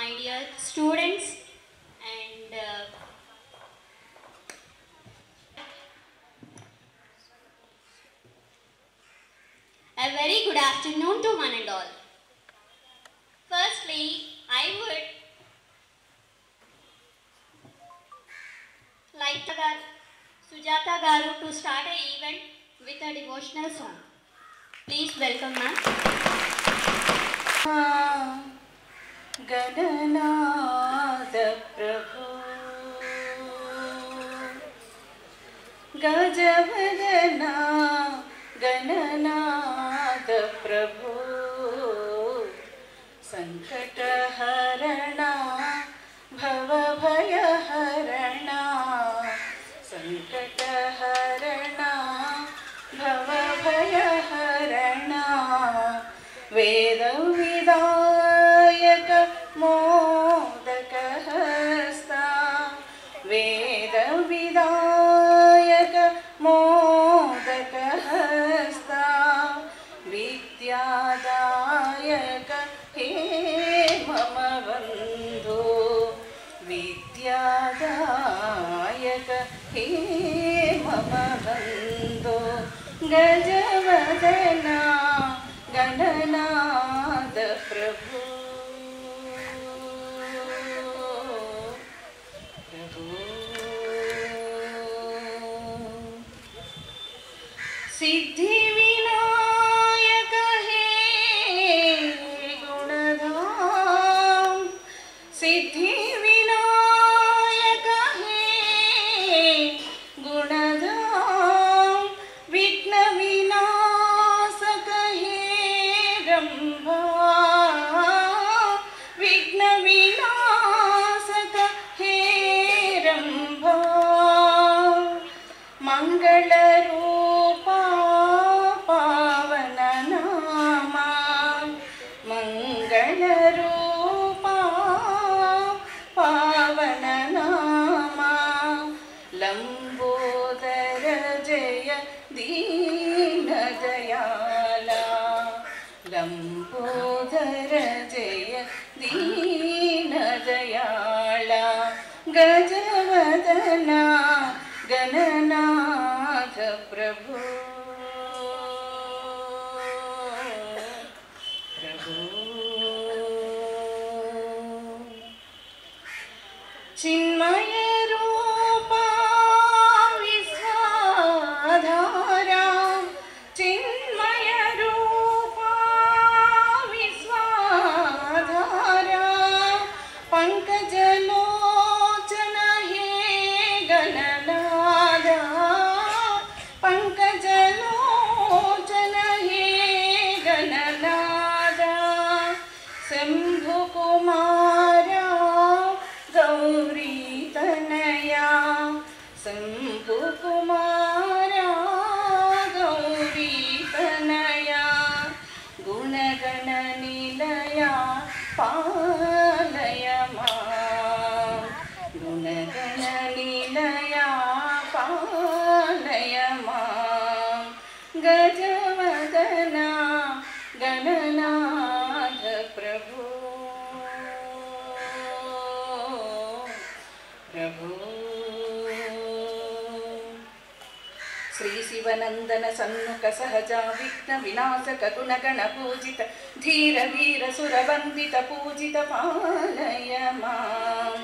my dear students and a very good afternoon to one and all. Firstly, I would like Sujata Garu to start an event with a devotional song. Please welcome ma'am. Gananath प्रभु गजवदना गणनाथ प्रभु संकटहरणा भवभयहरणा संकटहरणा भवभयहरणा वेदविदायक मोदकहस्ता वेदविदायक मोदकहस्ता विद्यादायक हे मम बन्धो विद्यादायक हे मम बन्धो गजवदना गणनाथ प्रभु सिद्धि विनायक हे गुणधाम सिद्धि विनायक हे गुणधाम विघ्न विनाशक हे रंभा विघ्न विनाशक हे रंभा मंगल रूपा पावन नामा मंगल रूपा पावन नामा लंबोदर जय दीन दयाला लंबोदर जय दीन दयाला गजवदना गणनाथ प्रभु प्रभु चिन्मय रूपा विश्वाधारा चिन्मय रूपा विश्वाधारा पंकजलोचन हे गणनादा पंकजलोचन हे गणनादा शंभुकुमारा गौरी तनया शंभुकुमारा गौरी तनया गुणगण निलया पालय मां गुणगण निलया पालय मां गजवदना गणनाथ प्रभु प्रभु श्री शिवनंदन सन्मुख सहजा विघ्न विनाशक गुणगण पूजित धीर वीर सुरवंदित पूजित पालय मां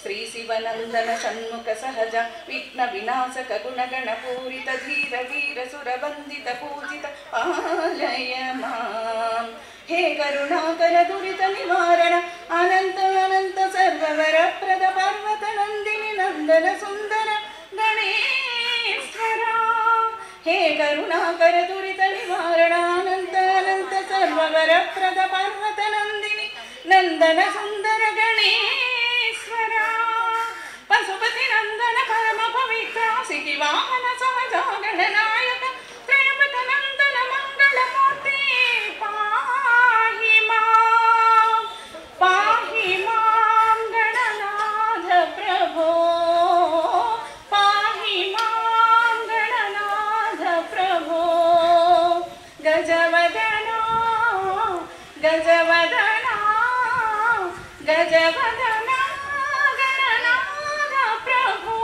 श्री शिवनंदन सन्मुख सहजा विघ्न विनाशक गुणगण पूरित धीर वीर सुरवंदित पूजित पालय मां हे करुणाकर दुरित निवारण अनंत अनंत सर्ववर प्रद पर्वत नंदिनी नंदन सुंदर गणेश्वरा हे करुणाकर दुरित निवारण अनंत अनंत सर्ववर प्रद पर्वत नंदिनी नंदन सुंदर गणेश्वरा पशुपति नंदन परम पवित्र सिद्धि वाहन सहजा गणनायक त्रयंबक नंदन मंगल मूर्ति पाहि मां गणनाथ प्रभो पाहि मां गणनाथ प्रभो गजवदना गजवदना गजवदना गणनाथ प्रभो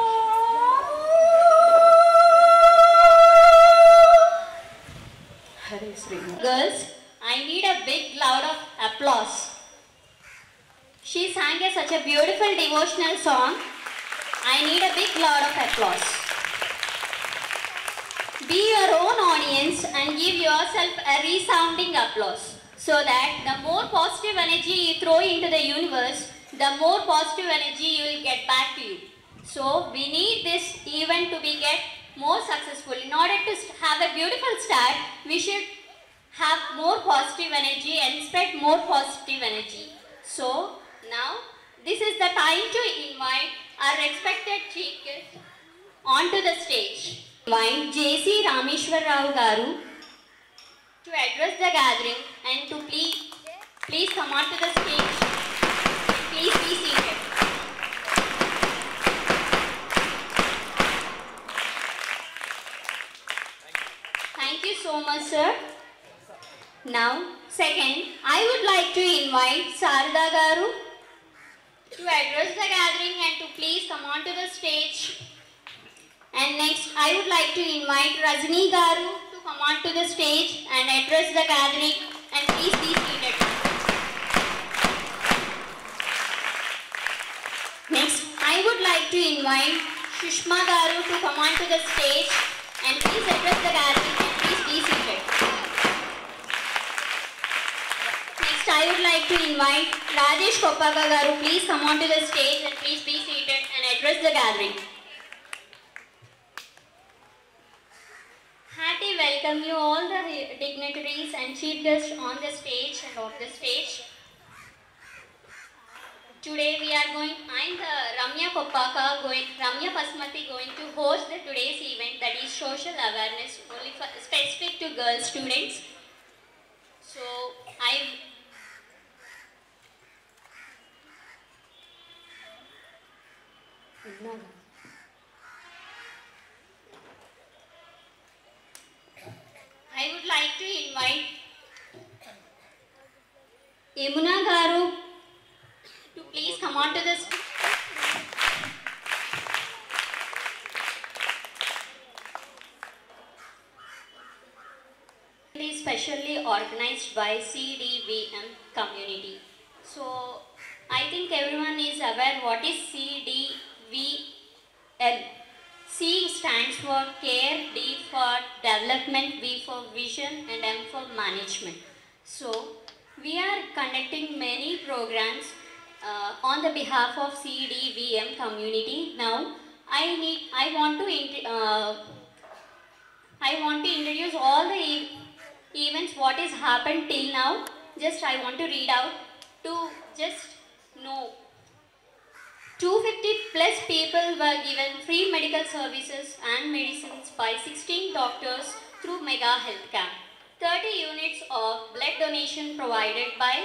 हरे Shri Girls, I need a big loud of applause. She sang such a beautiful devotional song. I need a big loud of applause. Be your own audience and give yourself a resounding applause, so that the more positive energy you throw into the universe, the more positive energy you will get back to you. So we need this event to be get more successful. In order to have a beautiful start, we should have more positive energy and spread more positive energy. So now this is the time to invite our respected chief guest onto the stage. Invite J.C. Rameshwar Rao Garu to address the gathering and to please come onto the stage. Please be seated. Thank you so much, sir. Now, second, I would like to invite Sarada Garu to address the gathering and to please come onto the stage. And next, I would like to invite Rajni Garu to come onto the stage and address the gathering, and please be seated. Next, I would like to invite Shushma Garu to come onto the stage and please address the gathering, and please be seated. Next, I would like to invite Rajesh Koppaka Garu. Please come onto the stage and please be seated and address the gathering. Hearty welcome you all the dignitaries and chief guests on the stage and off the stage. Today we are I'm the Ramya Pasmati going to host the today's event, that is social awareness only for specific to girl students. So I would like to invite Yamuna Garu to please come on to the stage. It is specially organized by CDVM community. So I think everyone is aware what is CDVM. C stands for care, D for development, V for vision, and M for management. So we are conducting many programs on the behalf of CDVM community. Now I want to introduce all the events what is happened till now. Just I want to read out to just know. 250 plus people were given free medical services and medicines by 16 doctors through mega health camp. 30 units of blood donation provided by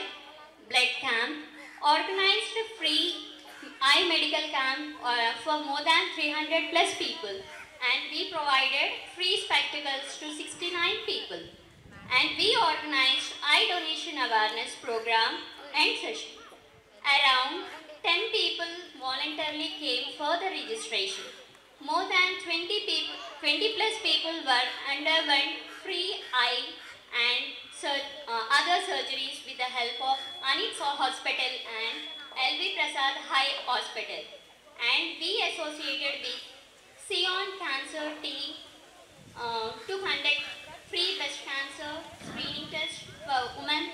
blood camp. Organized free eye medical camp for more than 300 plus people, and we provided free spectacles to 69 people. And we organized eye donation awareness program and session. Around 10 people voluntarily came for the registration. More than 20 plus people were underwent free eye and other surgeries with the help of Anitsa Hospital and LV Prasad High Hospital. And we associated with Sion Cancer Team to conduct free breast cancer screening test for women.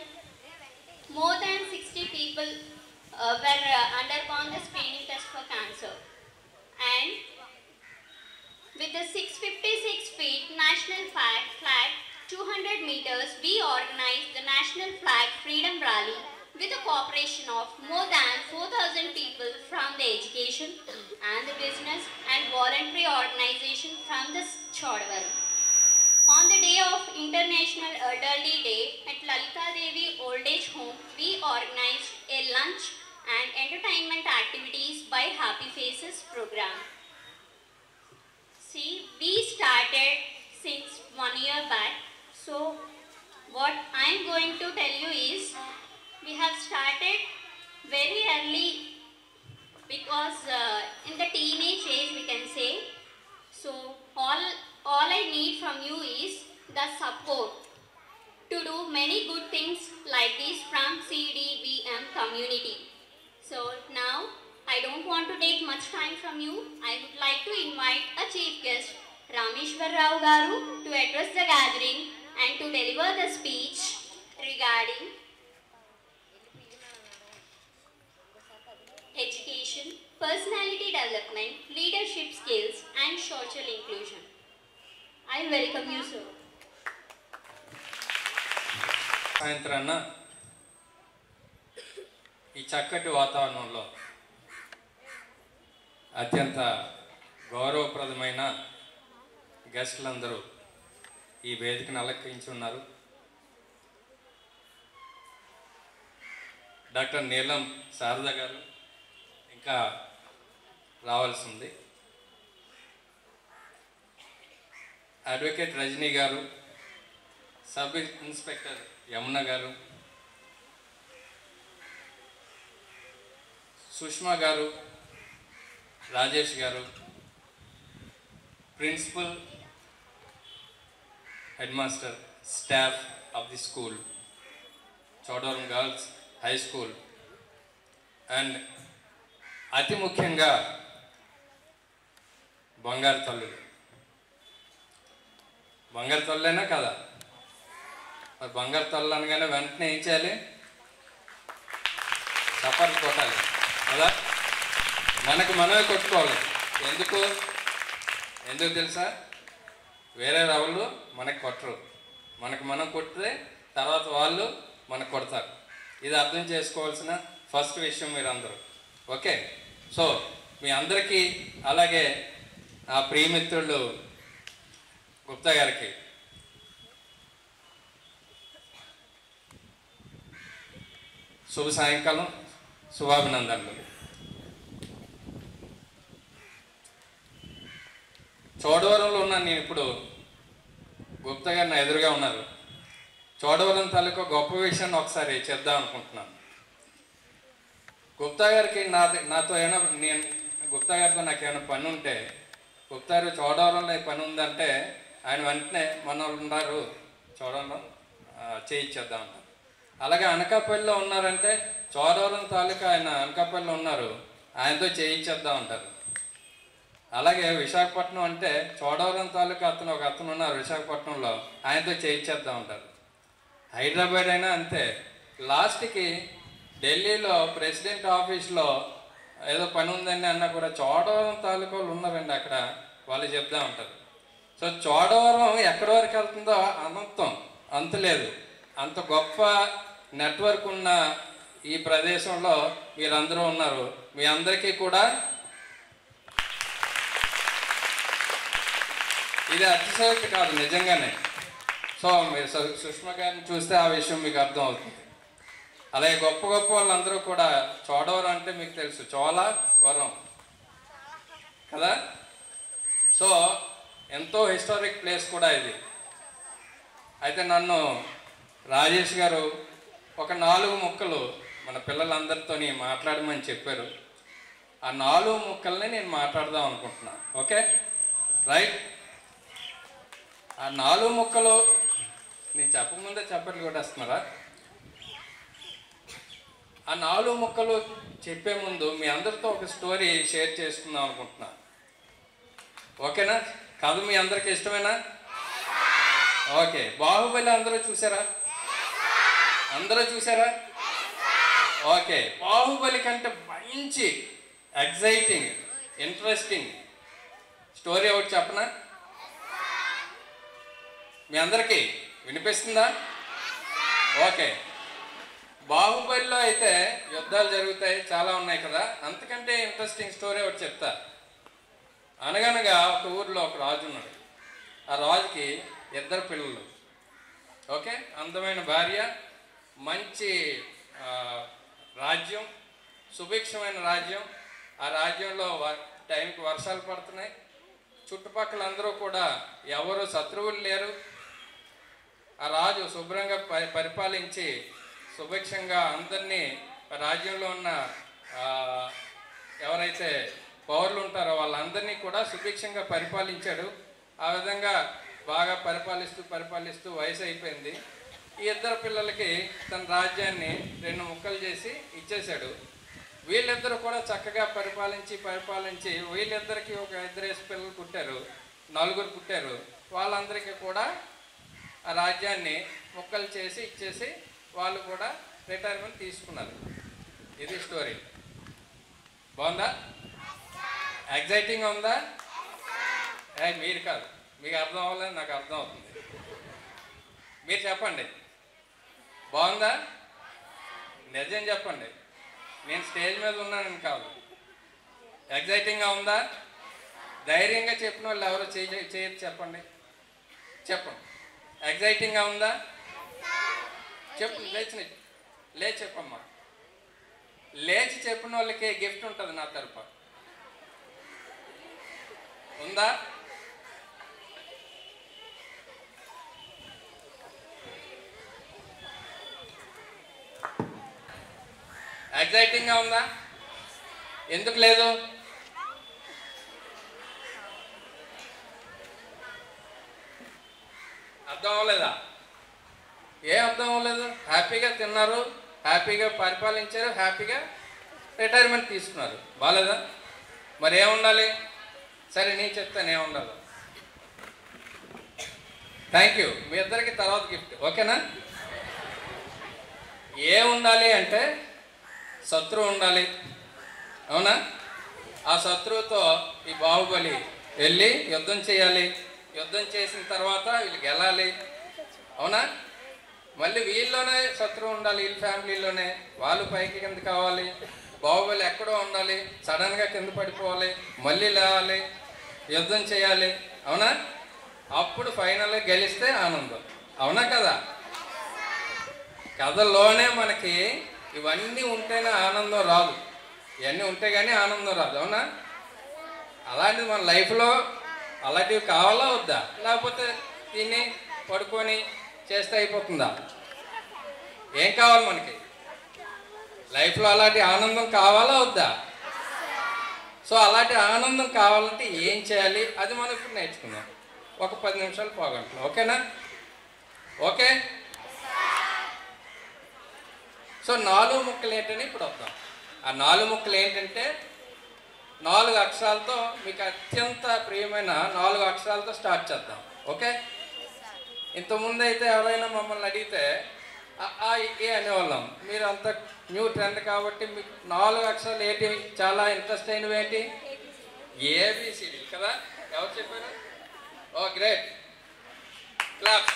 More than 60 people were undergone the screening test for cancer. And with the 656 feet national flag 200 meters, we organized the National Flag Freedom Rally with the cooperation of more than 4,000 people from the education and the business and voluntary organization from the Chodavaram. On the day of International Elderly Day at Lalita Devi Old Age Home, we organized a lunch and entertainment activities by Happy Faces program. See, we started since 1 year back. So what I am going to tell you is, we have started very early, because in the teenage age we can say. So all I need from you is the support to do many good things like this from CDBM community. So now I don't want to take much time from you. I would like to invite a chief guest, Rameshwar Rao Garu, to address the gathering and to deliver the speech regarding education, personality development, leadership skills and social inclusion. I welcome you, sir. సాయంత్రాన్న ఈ చక్కటి వాతావరణంలో అత్యంత గౌరవప్రదమైన గెస్టులందరూ ఈ వేదికను అలంకరించి ఉన్నారు. Doctor నీలం శారద గారు ఇంకా రావాల్సి ఉంది. అడ్వకేట్ రజనీ గారు, సబ్ ఇన్స్పెక్టర్ యమున గారు, సుష్మా గారు, రాజేష్ గారు, principal, head master, staff of the school, Chodavaram girls high school, and అతి ముఖ్యంగా బంగారు తల్లులు. బంగారు తల్లులేనా కదా? మరి బంగారు తల్లు అనగానే వెంటనే ఏం చేయాలి? చప్పట్లు కొట్టాలి కదా? మనకు మనమే కొట్టుకోవాలి. ఎందుకు తెలుసా? వేరే వాళ్ళు మనకు కొట్టరు. మనకు మనం కొడితే తర్వాత వాళ్ళు మనకు కొడతారు. ఇది అర్థం చేసుకోవాల్సిన ఫస్ట్ విషయం మీరందరూ. ఓకే, సో మీ అందరికీ అలాగే ఆ ప్రియమిత్రులు గుప్తా గారికి శుభ సాయంకాలం, శుభాభినందనలు. చోడవరంలో ఉన్నాను నేను ఇప్పుడు. గుప్తా గారు నా ఎదురుగా ఉన్నారు. చోడవరం తాలూకా గొప్ప విషయాన్ని ఒకసారి చెప్దాం అనుకుంటున్నాను. గుప్తా గారికి నాతో ఏమైనా గుప్తా గారితో నాకు ఏమైనా పని ఉంటే, గుప్తా గారు చోడవరంలో పని ఉందంటే ఆయన వెంటనే మన వాళ్ళు ఉన్నారు చోడవరంలో చేయించేద్దాం అంటారు. అలాగే అనకాపల్లిలో ఉన్నారంటే చోడవరం తాలూకా ఆయన అనకాపల్లిలో ఉన్నారు, ఆయనతో చేయించేద్దాం అంటారు. అలాగే విశాఖపట్నం అంటే చోడవరం తాలూకా ఒక అతను ఉన్నారు విశాఖపట్నంలో, ఆయనతో చేయించేద్దాం అంటారు. హైదరాబాద్ అయినా అంతే. లాస్ట్కి ఢిల్లీలో ప్రెసిడెంట్ ఆఫీస్లో ఏదో పని ఉందండి అన్నా కూడా చోడవరం తాలూకా వాళ్ళు ఉన్నారండి అక్కడ, వాళ్ళు చెప్దా ఉంటారు. సో చోడవరం ఎక్కడి వరకు వెళ్తుందో అంతులేదు. అంత గొప్ప నెట్వర్క్ ఉన్న ఈ ప్రదేశంలో మీరందరూ ఉన్నారు. మీ అందరికీ కూడా ఇది అతిశయోక్తి కాదు, నిజంగానే. సో మీరు సుష్మా గారిని చూస్తే ఆ విషయం మీకు అర్థం అవుతుంది. అలాగే గొప్ప వాళ్ళందరూ కూడా చోడవరం అంటే మీకు తెలుసు, చోళవరం కదా. సో ఎంతో హిస్టారిక్ ప్లేస్ కూడా ఇది. అయితే నన్ను రాజేష్ గారు ఒక 4 ముక్కలు మన పిల్లలందరితో మాట్లాడమని చెప్పారు. ఆ 4 ముక్కల్ని నేను మాట్లాడదాం అనుకుంటున్నాను. Okay, right. ఆ 4 ముక్కలు నేను చెప్పకముందే చెప్పట్లు కొట్టేస్తున్నారా? ఆ 4 ముక్కలు చెప్పే ముందు మీ అందరితో ఒక స్టోరీ షేర్ చేసుకుందాం అనుకుంటున్నా. ఓకేనా? కథ మీ అందరికి ఇష్టమేనా? ఓకే. బాహుబలి అందరూ చూసారా? ఓకే. బాహుబలి కంటే మంచి ఎగ్జైటింగ్ ఇంట్రెస్టింగ్ స్టోరీ ఒకటి చెప్పనా? మీ అందరికీ వినిపిస్తుందా? ఓకే. బాహుబలిలో అయితే యుద్ధాలు జరుగుతాయి, చాలా ఉన్నాయి కదా. అంతకంటే ఇంట్రెస్టింగ్ స్టోరీ ఒకటి చెప్తా. అనగనగా ఒక ఊర్లో ఒక రాజు ఉన్నాడు. ఆ రాజుకి 2 పిల్లలు. ఓకే, అందమైన భార్య, మంచి రాజ్యం, సుభిక్షమైన రాజ్యం. ఆ రాజ్యంలో టైంకి వర్షాలు పడుతున్నాయి. చుట్టుపక్కల అందరూ కూడా ఎవరు శత్రువులు లేరు. ఆ రాజు శుభ్రంగా పరిపాలించి సుభిక్షంగా అందరినీ రాజ్యంలో ఉన్న ఎవరైతే పౌరులు ఉంటారో వాళ్ళందరినీ కూడా సుభిక్షంగా పరిపాలించాడు. ఆ విధంగా బాగా పరిపాలిస్తూ వయసు అయిపోయింది. ఈ ఇద్దరు పిల్లలకి తన రాజ్యాన్ని 2 ముక్కలు చేసి ఇచ్చేశాడు. వీళ్ళిద్దరూ కూడా చక్కగా పరిపాలించి వీళ్ళిద్దరికి ఒక 2 పిల్లలు పుట్టారు, 4 పుట్టారు. వాళ్ళందరికీ కూడా ఆ రాజ్యాన్ని ముక్కలు చేసి ఇచ్చేసి వాళ్ళు కూడా రిటైర్మెంట్ తీసుకున్నారు. ఇది స్టోరీ. బాగుందా? ఎగ్జైటింగ్గా ఉందా? మీరు కాదు, మీకు అర్థం అవ్వలేదు, నాకు అర్థం అవుతుంది. మీరు చెప్పండి, బాగుందా? నిజం చెప్పండి, నేను స్టేజ్ మీద ఉన్నానని కాదు. ఎగ్జైటింగ్గా ఉందా? ధైర్యంగా చెప్పిన వాళ్ళు ఎవరో చేయొచ్చు, చెప్పండి. ఎగ్జైటింగ్గా ఉందా? చెప్పు, లేచి చెప్పమ్మా. లేచి చెప్పిన వాళ్ళకి గిఫ్ట్ ఉంటుంది నా తరఫు. ఉందా? ఎగ్జైటింగ్గా ఉందా? ఎందుకు లేదు? అర్థం అవ్వలేదా? ఏం అర్థం అవ్వలేదు? హ్యాపీగా తిన్నారు, హ్యాపీగా పరిపాలించారు, హ్యాపీగా రిటైర్మెంట్ తీసుకున్నారు. బాగాలేదా? మరి ఏముండాలి? సరే నేను చెప్తాను ఏముండాలి. Thank you. మీ ఇద్దరికి తర్వాత గిఫ్ట్, ఓకేనా? ఏముండాలి అంటే శత్రువు ఉండాలి, అవునా? ఆ శత్రువుతో ఈ బాహుబలి వెళ్ళి యుద్ధం చేయాలి. యుద్ధం చేసిన తర్వాత వీళ్ళు గెలాలి, అవునా? మళ్ళీ వీళ్ళలోనే శత్రువు ఉండాలి, వీళ్ళ ఫ్యామిలీలోనే. వాళ్ళు పైకి కింద కావాలి, బాహుబలి ఎక్కడో ఉండాలి, సడన్గా కింద పడిపోవాలి, మళ్ళీ లేవాలి, యుద్ధం చేయాలి, అవునా? అప్పుడు ఫైనల్గా గెలిస్తే ఆనందం, అవునా కదా? కథలోనే మనకి ఇవన్నీ ఉంటేనే ఆనందం రాదు, ఇవన్నీ ఉంటే కానీ ఆనందం రాదు, అవునా? అలాంటిది మన లైఫ్లో అలాంటివి కావాలా వద్దా? లేకపోతే తిని పడుకొని చేస్తే అయిపోతుందా? ఏం కావాలి మనకి లైఫ్లో? అలాంటి ఆనందం కావాలా వద్దా? సో అలాంటి ఆనందం కావాలంటే ఏం చేయాలి అది మనం ఇప్పుడు నేర్చుకుందాం. ఒక 10 నిమిషాలు పోగొంటాం, ఓకేనా? ఓకే. సో 4 ముక్కలు ఏంటని ఇప్పుడు వద్దాం. ఆ 4 ముక్కలు ఏంటంటే 4 అక్షరాలతో, మీకు అత్యంత ప్రియమైన 4 అక్షరాలతో స్టార్ట్ చేద్దాం, ఓకే? ఇంతకుముందు అయితే ఎవరైనా మమ్మల్ని అడిగితే ఏ అనేవాళ్ళం. మీరు అంత న్యూ ట్రెండ్ కాబట్టి మీకు 4 అక్షరాలు ఏంటి చాలా ఇంట్రెస్ట్ అయినవి ఏంటి? ఏబిసిడి కదా? ఎవరు చెప్పారు? ఓ గ్రేట్, క్లాప్.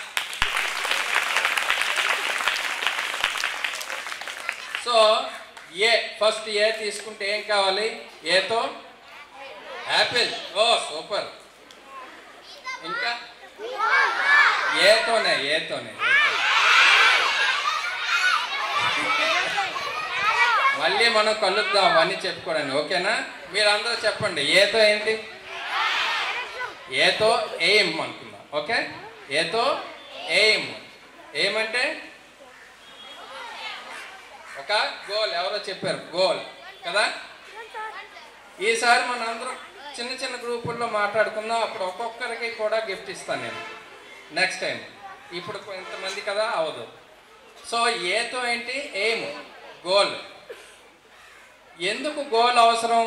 సో ఫస్ట్ ఏ తీసుకుంటే ఏం కావాలి? ఏతో యాపిల్. ఓ సూపర్. ఇంకా ఏతోనే మళ్ళీ మనం కలుద్దాం అవన్నీ చెప్పుకోవడానికి, ఓకేనా? మీరందరూ చెప్పండి, ఏతో ఏంటి? ఏతో ఎయిమ్ అనుకుందాం, ఓకే? ఏతో ఎయిమ్. ఏమంటే ఒక గోల్. ఎవరో చెప్పారు గోల్ కదా? ఈసారి మన అందరం చిన్న గ్రూపుల్లో మాట్లాడుకుందాం. అప్పుడు ఒక్కొక్కరికి కూడా గిఫ్ట్ ఇస్తాను నేను నెక్స్ట్ టైం. ఇప్పుడు ఇంతమంది కదా అవదు. సో ఏతో ఏంటి? Aim, goal. ఎందుకు గోల్ అవసరం?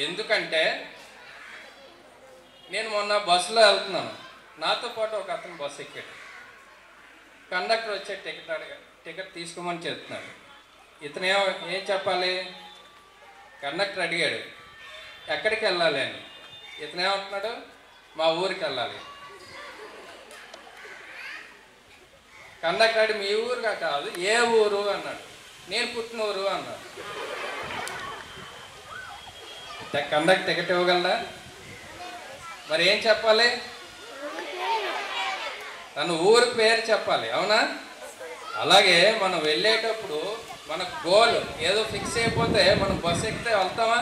ఎందుకంటే నేను మొన్న బస్సులో వెళ్తున్నాను, నాతో పాటు ఒక అతను బస్సు ఎక్కాడు. కండక్టర్ వచ్చే టికెట్ తీసుకోమని చెప్తున్నాడు. ఇతను ఏం చెప్పాలి? కండక్టర్ అడిగాడు ఎక్కడికి వెళ్ళాలి అని. ఇతను ఏమంటున్నాడు? మా ఊరికి వెళ్ళాలి. కండక్టర్ మీ ఊరుగా కాదు, ఏ ఊరు అన్నాడు. నేను పుట్టిన ఊరు అన్నాడు. కండక్టర్ టికెట్ ఇవ్వగలరా? మరి ఏం చెప్పాలి? తన ఊరి పేరు చెప్పాలి, అవునా? అలాగే మనం వెళ్ళేటప్పుడు మన గోల్ ఏదో ఫిక్స్ అయిపోతే మనం బస్సు ఎక్కితే వెళ్తామా?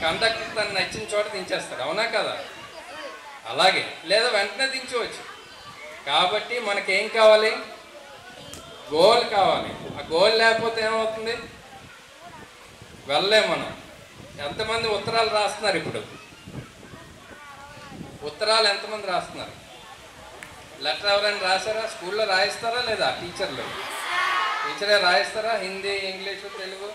కండక్టర్ తను నచ్చిన చోట దించేస్తాడు, అవునా కదా? అలాగే లేదా వెంటనే దించవచ్చు. కాబట్టి మనకేం కావాలి? గోల్ కావాలి. ఆ గోల్ లేకపోతే ఏమవుతుంది? వెళ్ళలేం మనం. ఎంతమంది ఉత్తరాలు రాస్తున్నారు? ఇప్పుడు ఉత్తరాలు ఎంతమంది రాస్తున్నారు? లెటర్ ఎవరైనా రాశారా? స్కూల్లో రాయిస్తారా లేదా? టీచరే రాయిస్తారా? హిందీ, ఇంగ్లీషు, తెలుగు?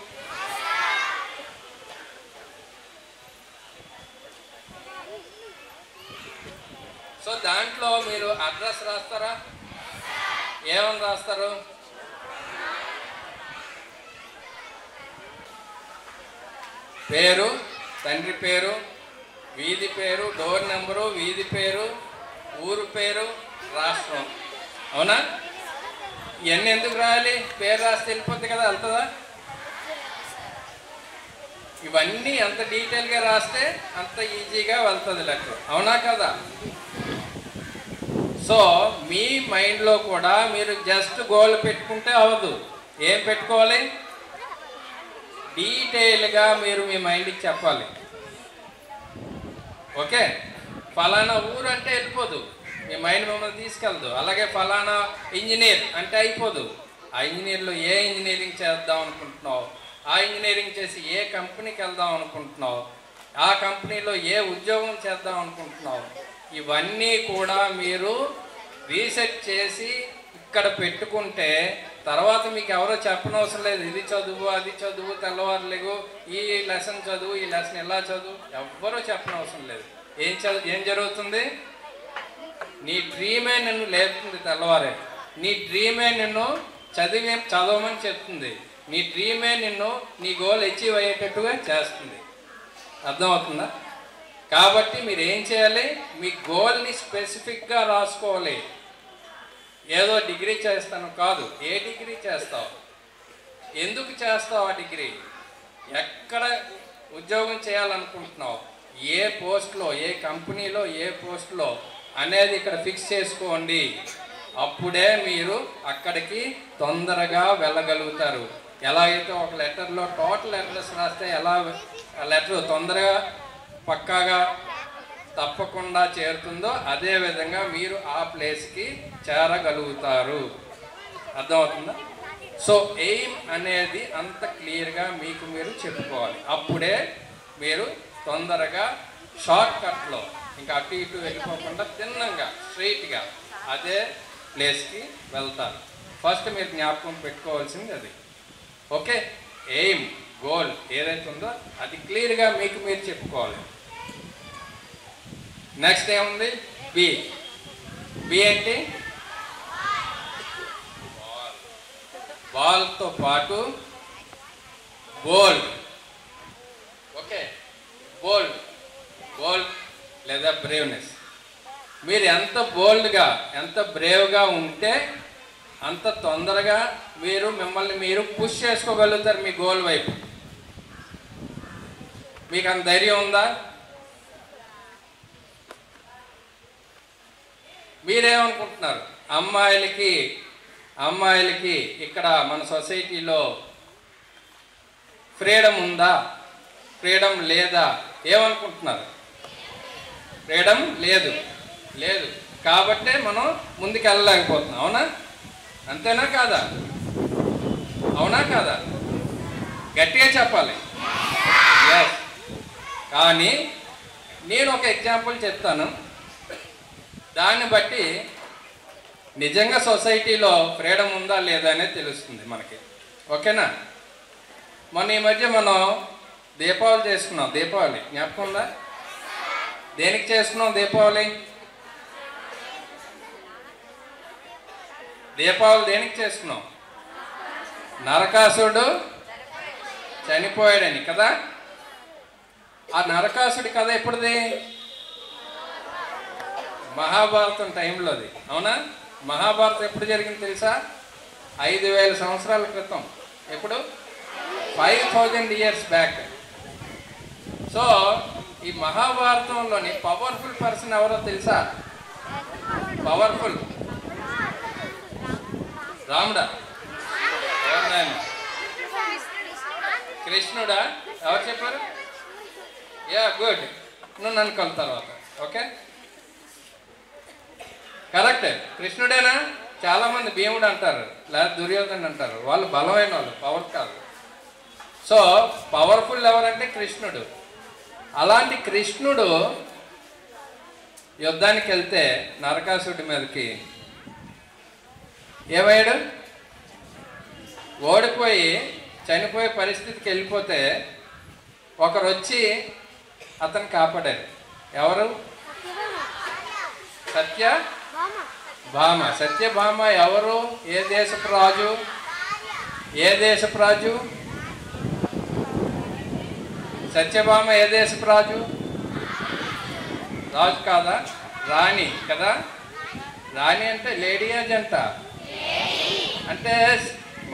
సో దాంట్లో మీరు అడ్రస్ రాస్తారా? ఏమని రాస్తారు? పేరు, తండ్రి పేరు, వీధి పేరు, డోర్ నెంబరు, వీధి పేరు, ఊరు పేరు, రాష్ట్రం. అవునా? ఇవన్నీ ఎందుకు రాయాలి? పేరు రాస్తే వెళ్ళిపోద్ది కదా, వెళ్తుందా? ఇవన్నీ ఎంత డీటెయిల్గా రాస్తే అంత ఈజీగా వెళ్తుంది లెటర్. అవునా కదా? సో మీ మైండ్లో కూడా మీరు జస్ట్ గోల్ పెట్టుకుంటే అవ్వదు. ఏం పెట్టుకోవాలి? డీటెయిల్గా మీరు మీ మైండ్కి చెప్పాలి. ఓకే, ఫలానా ఊరు అంటే వెళ్ళిపోదు, మీ మైండ్ మిమ్మల్ని తీసుకెళ్ళదు. అలాగే ఫలానా ఇంజనీర్ అంటే అయిపోదు. ఆ ఇంజనీర్లో ఏ ఇంజనీరింగ్ చేద్దాం అనుకుంటున్నావు, ఆ ఇంజనీరింగ్ చేసి ఏ కంపెనీకి వెళ్దాం అనుకుంటున్నావు, ఆ కంపెనీలో ఏ ఉద్యోగం చేద్దాం అనుకుంటున్నావు, ఇవన్నీ కూడా మీరు రీసెర్చ్ చేసి ఇక్కడ పెట్టుకుంటే తర్వాత మీకు ఎవరో చెప్పనవసరం లేదు. ఇది చదువు, అది చదువు, తెల్లవారులేగు, ఈ లెసన్ చదువు, ఈ లెసన్ ఎలా చదువు, ఎవ్వరూ చెప్పనవసరం లేదు. ఏం జరుగుతుంది? నీ డ్రీమే నిన్ను లేపుతుంది. తెల్లవారే నీ డ్రీమే నిన్ను చదవమని చెప్తుంది. నీ డ్రీమే నిన్ను నీ గోల్ అచీవ్ అయ్యేటట్టుగా చేస్తుంది. అర్థమవుతుందా? కాబట్టి మీరు ఏం చేయాలి? మీ గోల్ని స్పెసిఫిక్గా రాసుకోవాలి. ఏదో డిగ్రీ చేస్తాను కాదు. ఏ డిగ్రీ చేస్తావు? ఎందుకు చేస్తావు ఆ డిగ్రీ? ఎక్కడ ఉద్యోగం చేయాలనుకుంటున్నావు? ఏ పోస్ట్లో, ఏ కంపెనీలో, ఏ పోస్ట్లో అనేది ఇక్కడ ఫిక్స్ చేసుకోండి. అప్పుడే మీరు అక్కడికి తొందరగా వెళ్ళగలుగుతారు. ఎలాగైతే ఒక లెటర్లో టోటల్ అడ్రస్ రాస్తే ఎలా లెటర్ తొందరగా పక్కాగా తప్పకుండా చేరుతుందో అదేవిధంగా మీరు ఆ ప్లేస్కి చేరగలుగుతారు. అర్థమవుతుందా? సో ఎయిమ్ అనేది అంత క్లియర్గా మీకు మీరు చెప్పుకోవాలి. అప్పుడే మీరు తొందరగా షార్ట్ కట్లో ఇంకా అటు ఇటు వెళ్ళిపోకుండా తిన్నంగా స్ట్రైట్గా అదే ప్లేస్కి వెళ్తారు. ఫస్ట్ మీరు జ్ఞాపకం పెట్టుకోవాల్సింది అది. ఓకే, ఎయిమ్, గోల్ ఏదైతే ఉందో అది క్లియర్గా మీకు మీరు చెప్పుకోవాలి. నెక్స్ట్ ఏముంది? బి. బి అంటే బాల్తో పాటు బోల్డ్. ఓకే, బోల్డ్ లేదా బ్రేవ్నెస్. మీరు ఎంత బోల్డ్గా, ఎంత బ్రేవ్గా ఉంటే అంత తొందరగా మీరు మిమ్మల్ని మీరు పుష్ చేసుకోగలుగుతారు మీ గోల్ వైపు. మీకు అంత ధైర్యం ఉందా? మీరేమనుకుంటున్నారు? అమ్మాయిలకి ఇక్కడ మన సొసైటీలో ఫ్రీడమ్ ఉందా, ఫ్రీడమ్ లేదా? ఏమనుకుంటున్నారు? ఫ్రీడమ్ లేదు. కాబట్టే మనం ముందుకు వెళ్ళలేకపోతున్నాం. అవునా? అంతేనా కాదా? అవునా కాదా? గట్టిగా చెప్పాలి. ఎస్. కానీ నేను ఒక ఎగ్జాంపుల్ చెప్తాను. దాన్ని బట్టి నిజంగా సొసైటీలో ఫ్రీడమ్ ఉందా లేదా అనేది తెలుస్తుంది మనకి. ఓకేనా? ఈ మధ్య మనం దీపావళి చేసుకున్నాం. దీపావళి జ్ఞాపకం ఉందా? దేనికి చేసుకున్నాం దీపావళి? దేనికి చేసుకున్నాం? నరకాసుడు చనిపోయాడని కదా. ఆ నరకాసుడి కథ ఎప్పుడుది? మహాభారతం టైంలోది. అవునా? మహాభారతం ఎప్పుడు జరిగింది తెలుసా? 5000 సంవత్సరాల క్రితం. ఎప్పుడు? 5000 years బ్యాక్. సో ఈ మహాభారతంలోని పవర్ఫుల్ పర్సన్ ఎవరో తెలుసా? పవర్ఫుల్ రాముడా? ఎవరినైనా? కృష్ణుడా? ఎవరు చెప్పారు? Yeah, good. నువ్వు నన్ను కల తర్వాత. ఓకే, కరెక్టే. కృష్ణుడేనా? చాలామంది భీముడు అంటారు, లేదా దుర్యోధన అంటారు. వాళ్ళు బలమైన వాళ్ళు, పవర్ కాదు. సో పవర్ఫుల్ ఎవరంటే కృష్ణుడు. అలాంటి కృష్ణుడు యుద్ధానికి వెళ్తే నరకాసుడి మీదకి ఏమయ్యాడు? ఓడిపోయి చనిపోయే పరిస్థితికి వెళ్ళిపోతే ఒకరు వచ్చి అతను కాపాడారు. ఎవరు? సత్యభామ. సత్యభామ ఎవరు? ఏ దేశపు రాజు? ఏ దేశపు రాజు? సత్యభామ ఏ దేశపు రాజు? రాజు కాదా? రాణి కదా. రాణి అంటే లేడీ ఏజెంట. అంటే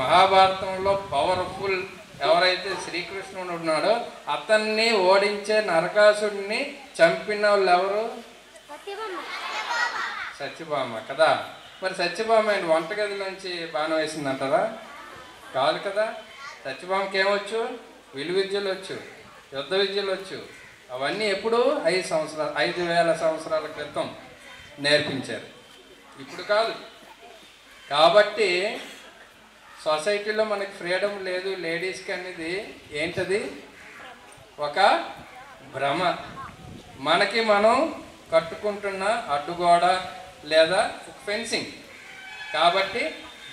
మహాభారతంలో పవర్ఫుల్ ఎవరైతే శ్రీకృష్ణుడు ఉన్నాడో అతన్ని ఓడించే నరకాసుడిని చంపిన వాళ్ళు ఎవరు? సత్యభామ కదా. మరి సత్యభామ ఏంటి వంటగది నుంచి బాణం వేసిందంటారా? కాదు కదా. సత్యభామకి ఏమొచ్చు? విలువిద్యలు వచ్చు, యుద్ధ విద్యలు వచ్చు. అవన్నీ ఎప్పుడు 5,000 సంవత్సరాల క్రితం నేర్పించారు, ఇప్పుడు కాదు. కాబట్టి సొసైటీలో మనకి ఫ్రీడమ్ లేదు లేడీస్కి అనేది ఏంటది? ఒక భ్రమ. మనకి మనం కట్టుకుంటున్న అడ్డుగోడ లేదా ఫెన్సింగ్. కాబట్టి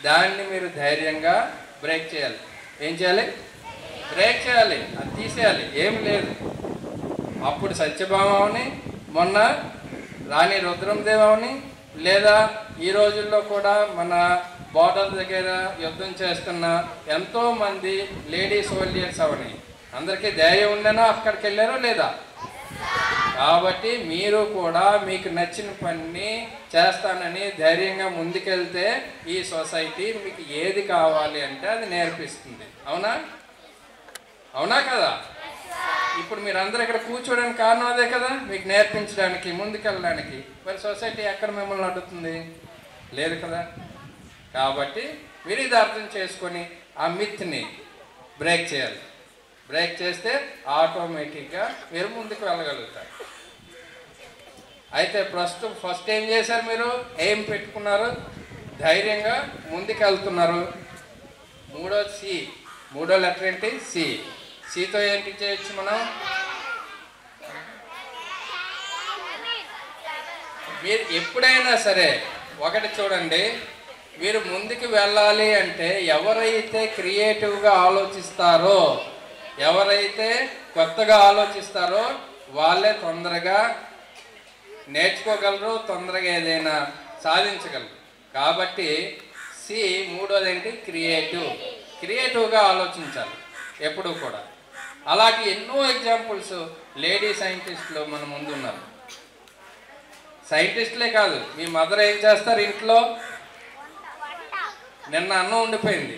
దాన్ని మీరు ధైర్యంగా బ్రేక్ చేయాలి. ఏం చేయాలి? బ్రేక్ చేయాలి, అది తీసేయాలి. ఏం లేదు. అప్పుడు సత్యభామని, మొన్న రాణి రుద్రమదేవని, లేదా ఈ రోజుల్లో కూడా మన బోర్డర్ దగ్గర యుద్ధం చేస్తున్న ఎంతోమంది లేడీ సోల్జర్స్ అవని. అందరికీ ధైర్యం ఉండేనా అక్కడికి వెళ్ళారో లేదా? కాబట్టి మీరు కూడా మీకు నచ్చిన పని చేస్తానని ధైర్యంగా ముందుకెళ్తే ఈ సొసైటీ మీకు ఏది కావాలి అంటే అది నేర్పిస్తుంది. అవునా? అవునా కదా? ఇప్పుడు మీరు అందరూ ఇక్కడ కూర్చోడానికి కారణం అదే కదా, మీకు నేర్పించడానికి, ముందుకెళ్ళడానికి. మరి సొసైటీ ఎక్కడ మిమ్మల్ని అడ్డుతుంది? లేదు కదా. కాబట్టి మీరు ఇది అర్థం చేసుకొని ఆ మిత్ని బ్రేక్ చేయాలి. బ్రేక్ చేస్తే ఆటోమేటిక్గా మీరు ముందుకు వెళ్ళగలుగుతారు. అయితే ప్రస్తుతం ఫస్ట్ ఏం చేశారు? మీరు ఏం పెట్టుకున్నారు? ధైర్యంగా ముందుకు వెళ్తున్నారు. మూడో లెటర్ ఏంటి? సి. సితో ఏంటి చేయొచ్చు మనం? మీరు ఎప్పుడైనా సరే ఒకటి చూడండి, మీరు ముందుకు వెళ్ళాలి అంటే ఎవరైతే క్రియేటివ్గా ఆలోచిస్తారో, ఎవరైతే కొత్తగా ఆలోచిస్తారో వాళ్ళే తొందరగా నేర్చుకోగలరు, తొందరగా ఏదైనా సాధించగలరు. కాబట్టి సి మూడోది ఏంటి? క్రియేటివ్గా ఆలోచించాలి ఎప్పుడూ కూడా. అలాగే ఎన్నో ఎగ్జాంపుల్స్ లేడీ సైంటిస్టులు మన ముందు ఉన్నారు. సైంటిస్టులే కాదు, మీ మదర్ ఏం చేస్తారు ఇంట్లో? నిన్న అన్నం ఉండిపోయింది,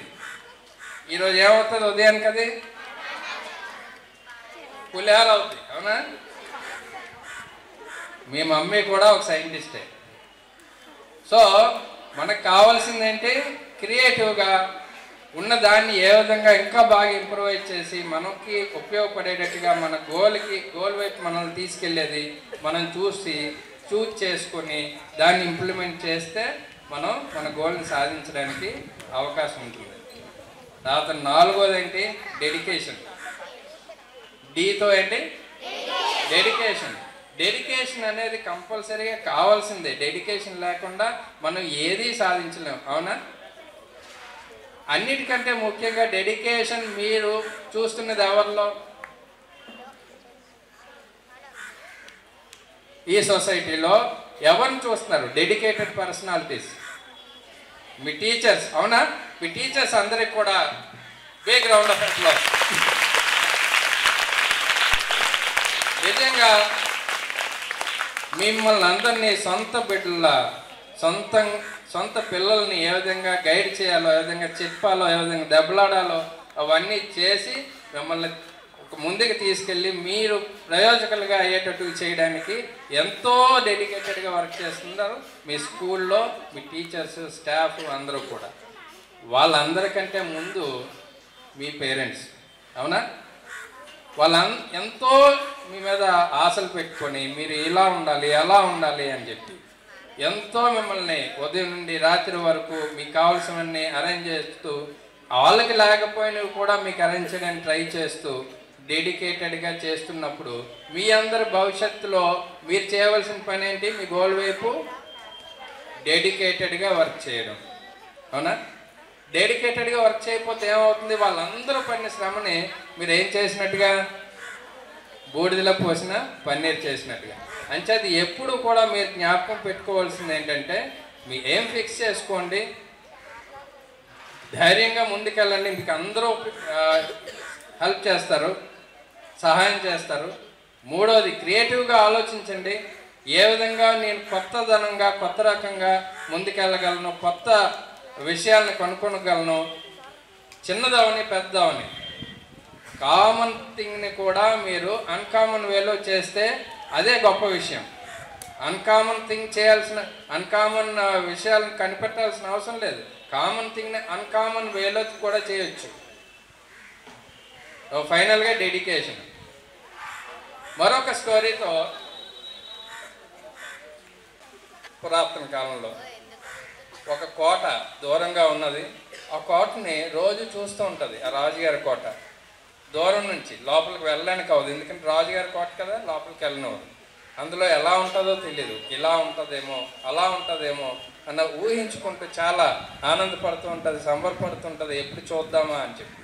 ఈరోజు ఏమవుతుంది ఉదయానికి? అది పులిహార అవుతుంది. అవునా? మీ మమ్మీ కూడా ఒక సైంటిస్టే. సో మనకు కావాల్సింది ఏంటి? క్రియేటివ్గా ఉన్న దాన్ని ఏ విధంగా ఇంకా బాగా ఇంప్రూవైజ్ చేసి మనకి ఉపయోగపడేటట్టుగా మన గోల్ వైపు మనల్ని తీసుకెళ్ళేది మనం చూస్ చేసుకొని దాన్ని ఇంప్లిమెంట్ చేస్తే మనం మన గోల్ని సాధించడానికి అవకాశం ఉంటుంది. తర్వాత నాలుగోది ఏంటి? డెడికేషన్. డీతో ఏంటి? డెడికేషన్ అనేది కంపల్సరీగా కావాల్సిందే. డెడికేషన్ లేకుండా మనం ఏదీ సాధించలేము. అవునా? అన్నిటికంటే ముఖ్యంగా డెడికేషన్ మీరు చూస్తున్నది ఎవరిలో? ఈ సొసైటీలో ఎవరిని చూస్తున్నారు? Dedicated personalities. మీ టీచర్స్. అవునా? మీ టీచర్స్ అందరికి కూడా బిగ్ రౌండ్ ఆఫ్ అప్లాస్. నిజంగా మిమ్మల్ని అందరినీ సొంత బిడ్డల సొంత పిల్లల్ని ఏ విధంగా గైడ్ చేయాలో, ఏ విధంగా చెప్పాలో, ఏ విధంగా దెబ్బలాడాలో అవన్నీ చేసి మిమ్మల్ని ముందుకు తీసుకెళ్ళి మీరు ప్రయోజకులుగా అయ్యేటట్టు చేయడానికి ఎంతో డెడికేటెడ్గా వర్క్ చేస్తున్నారు మీ స్కూల్లో మీ టీచర్స్, స్టాఫ్ అందరూ కూడా. వాళ్ళందరికంటే ముందు మీ పేరెంట్స్. అవునా? ఎంతో మీ మీద ఆశలు పెట్టుకొని మీరు ఇలా ఉండాలి అలా ఉండాలి అని చెప్పి ఎంతో మిమ్మల్ని ఉదయం నుండి రాత్రి వరకు మీకు కావాల్సినవన్నీ అరేంజ్ చేస్తూ, వాళ్ళకి లేకపోయినవి కూడా మీకు అరేంజ్ చేయడానికి ట్రై చేస్తూ డెడికేటెడ్గా చేస్తున్నప్పుడు మీ అందరి భవిష్యత్తులో మీరు చేయవలసిన పని ఏంటి? మీ గోల్ వైపు డెడికేటెడ్గా వర్క్ చేయడం. అవునా? డెడికేటెడ్గా వర్క్ చేయకపోతే ఏమవుతుంది? వాళ్ళందరూ పడిన శ్రమని మీరు ఏం చేసినట్టుగా? బూడిదలో పోసిన పన్నీర్ చేసినట్టుగా. అంచేది ఎప్పుడు కూడా మీరు జ్ఞాపకం పెట్టుకోవాల్సింది ఏంటంటే, మీ ఏం ఫిక్స్ చేసుకోండి, ధైర్యంగా ముందుకెళ్ళండి. మీకు అందరూ హెల్ప్ చేస్తారు, సహాయం చేస్తారు. మూడవది, క్రియేటివ్గా ఆలోచించండి. ఏ విధంగా నేను కొత్తదనంగా కొత్త రకంగా ముందుకెళ్ళగలను, కొత్త విషయాలను కనుక్కొనగలను. చిన్నదవని పెద్దవని కామన్ థింగ్ని కూడా మీరు అన్కామన్ వేలో చేస్తే అదే గొప్ప విషయం. అన్కామన్ థింగ్ చేయాల్సిన, అన్కామన్ విషయాలను కనిపెట్టాల్సిన అవసరం లేదు. కామన్ థింగ్ని అన్కామన్ వేలో కూడా చేయొచ్చు. ఫైనల్గా డెడికేషన్. మరొక స్టోరీతో, పురాతన కాలంలో ఒక కోట దూరంగా ఉన్నది. ఆ కోటని రోజు చూస్తూ ఉంటుంది ఆ రాజుగారి కోట. దూరం నుంచి లోపలికి వెళ్ళడానికి అవ్వదు, ఎందుకంటే రాజుగారి కోట కదా, లోపలికి వెళ్ళనివ్వదు. అందులో ఎలా ఉంటుందో తెలియదు, ఇలా ఉంటుందేమో అలా ఉంటుందేమో అన్న ఊహించుకుంటూ చాలా ఆనందపడుతూ ఉంటుంది, సంబరపడుతుంటుంది, ఎప్పుడు చూద్దామా అని చెప్పి.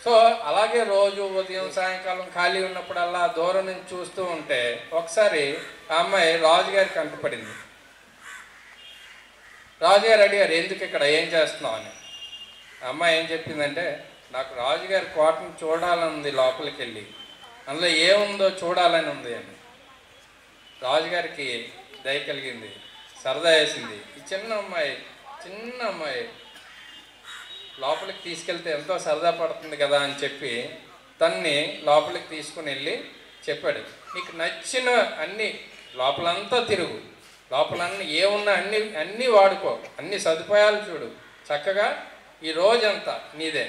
సో అలాగే రోజు ఉదయం సాయంకాలం ఖాళీ ఉన్నప్పుడల్లా దూరం నుంచి చూస్తూ ఉంటే ఒకసారి ఆ అమ్మాయి రాజుగారి కంటపడింది. రాజుగారు అడిగారు, ఎందుకు ఇక్కడ, ఏం చేస్తున్నావు అని. అమ్మాయి ఏం చెప్పిందంటే, నాకు రాజుగారి కోటను చూడాలని ఉంది, లోపలికి వెళ్ళి అందులో ఏముందో చూడాలని ఉంది అని. రాజుగారికి దయ కలిగింది, సరదా వేసింది. ఈ చిన్న అమ్మాయి లోపలికి తీసుకెళ్తే ఎంతో సరదా పడుతుంది కదా అని చెప్పి తన్ని లోపలికి తీసుకుని వెళ్ళి చెప్పాడు, నీకు నచ్చిన అన్ని లోపలంతా తిరుగు, లోపలన్నీ ఏమున్నా అన్నీ వాడుకో, అన్ని సదుపాయాలు చూడు, చక్కగా ఈ రోజంతా నీదే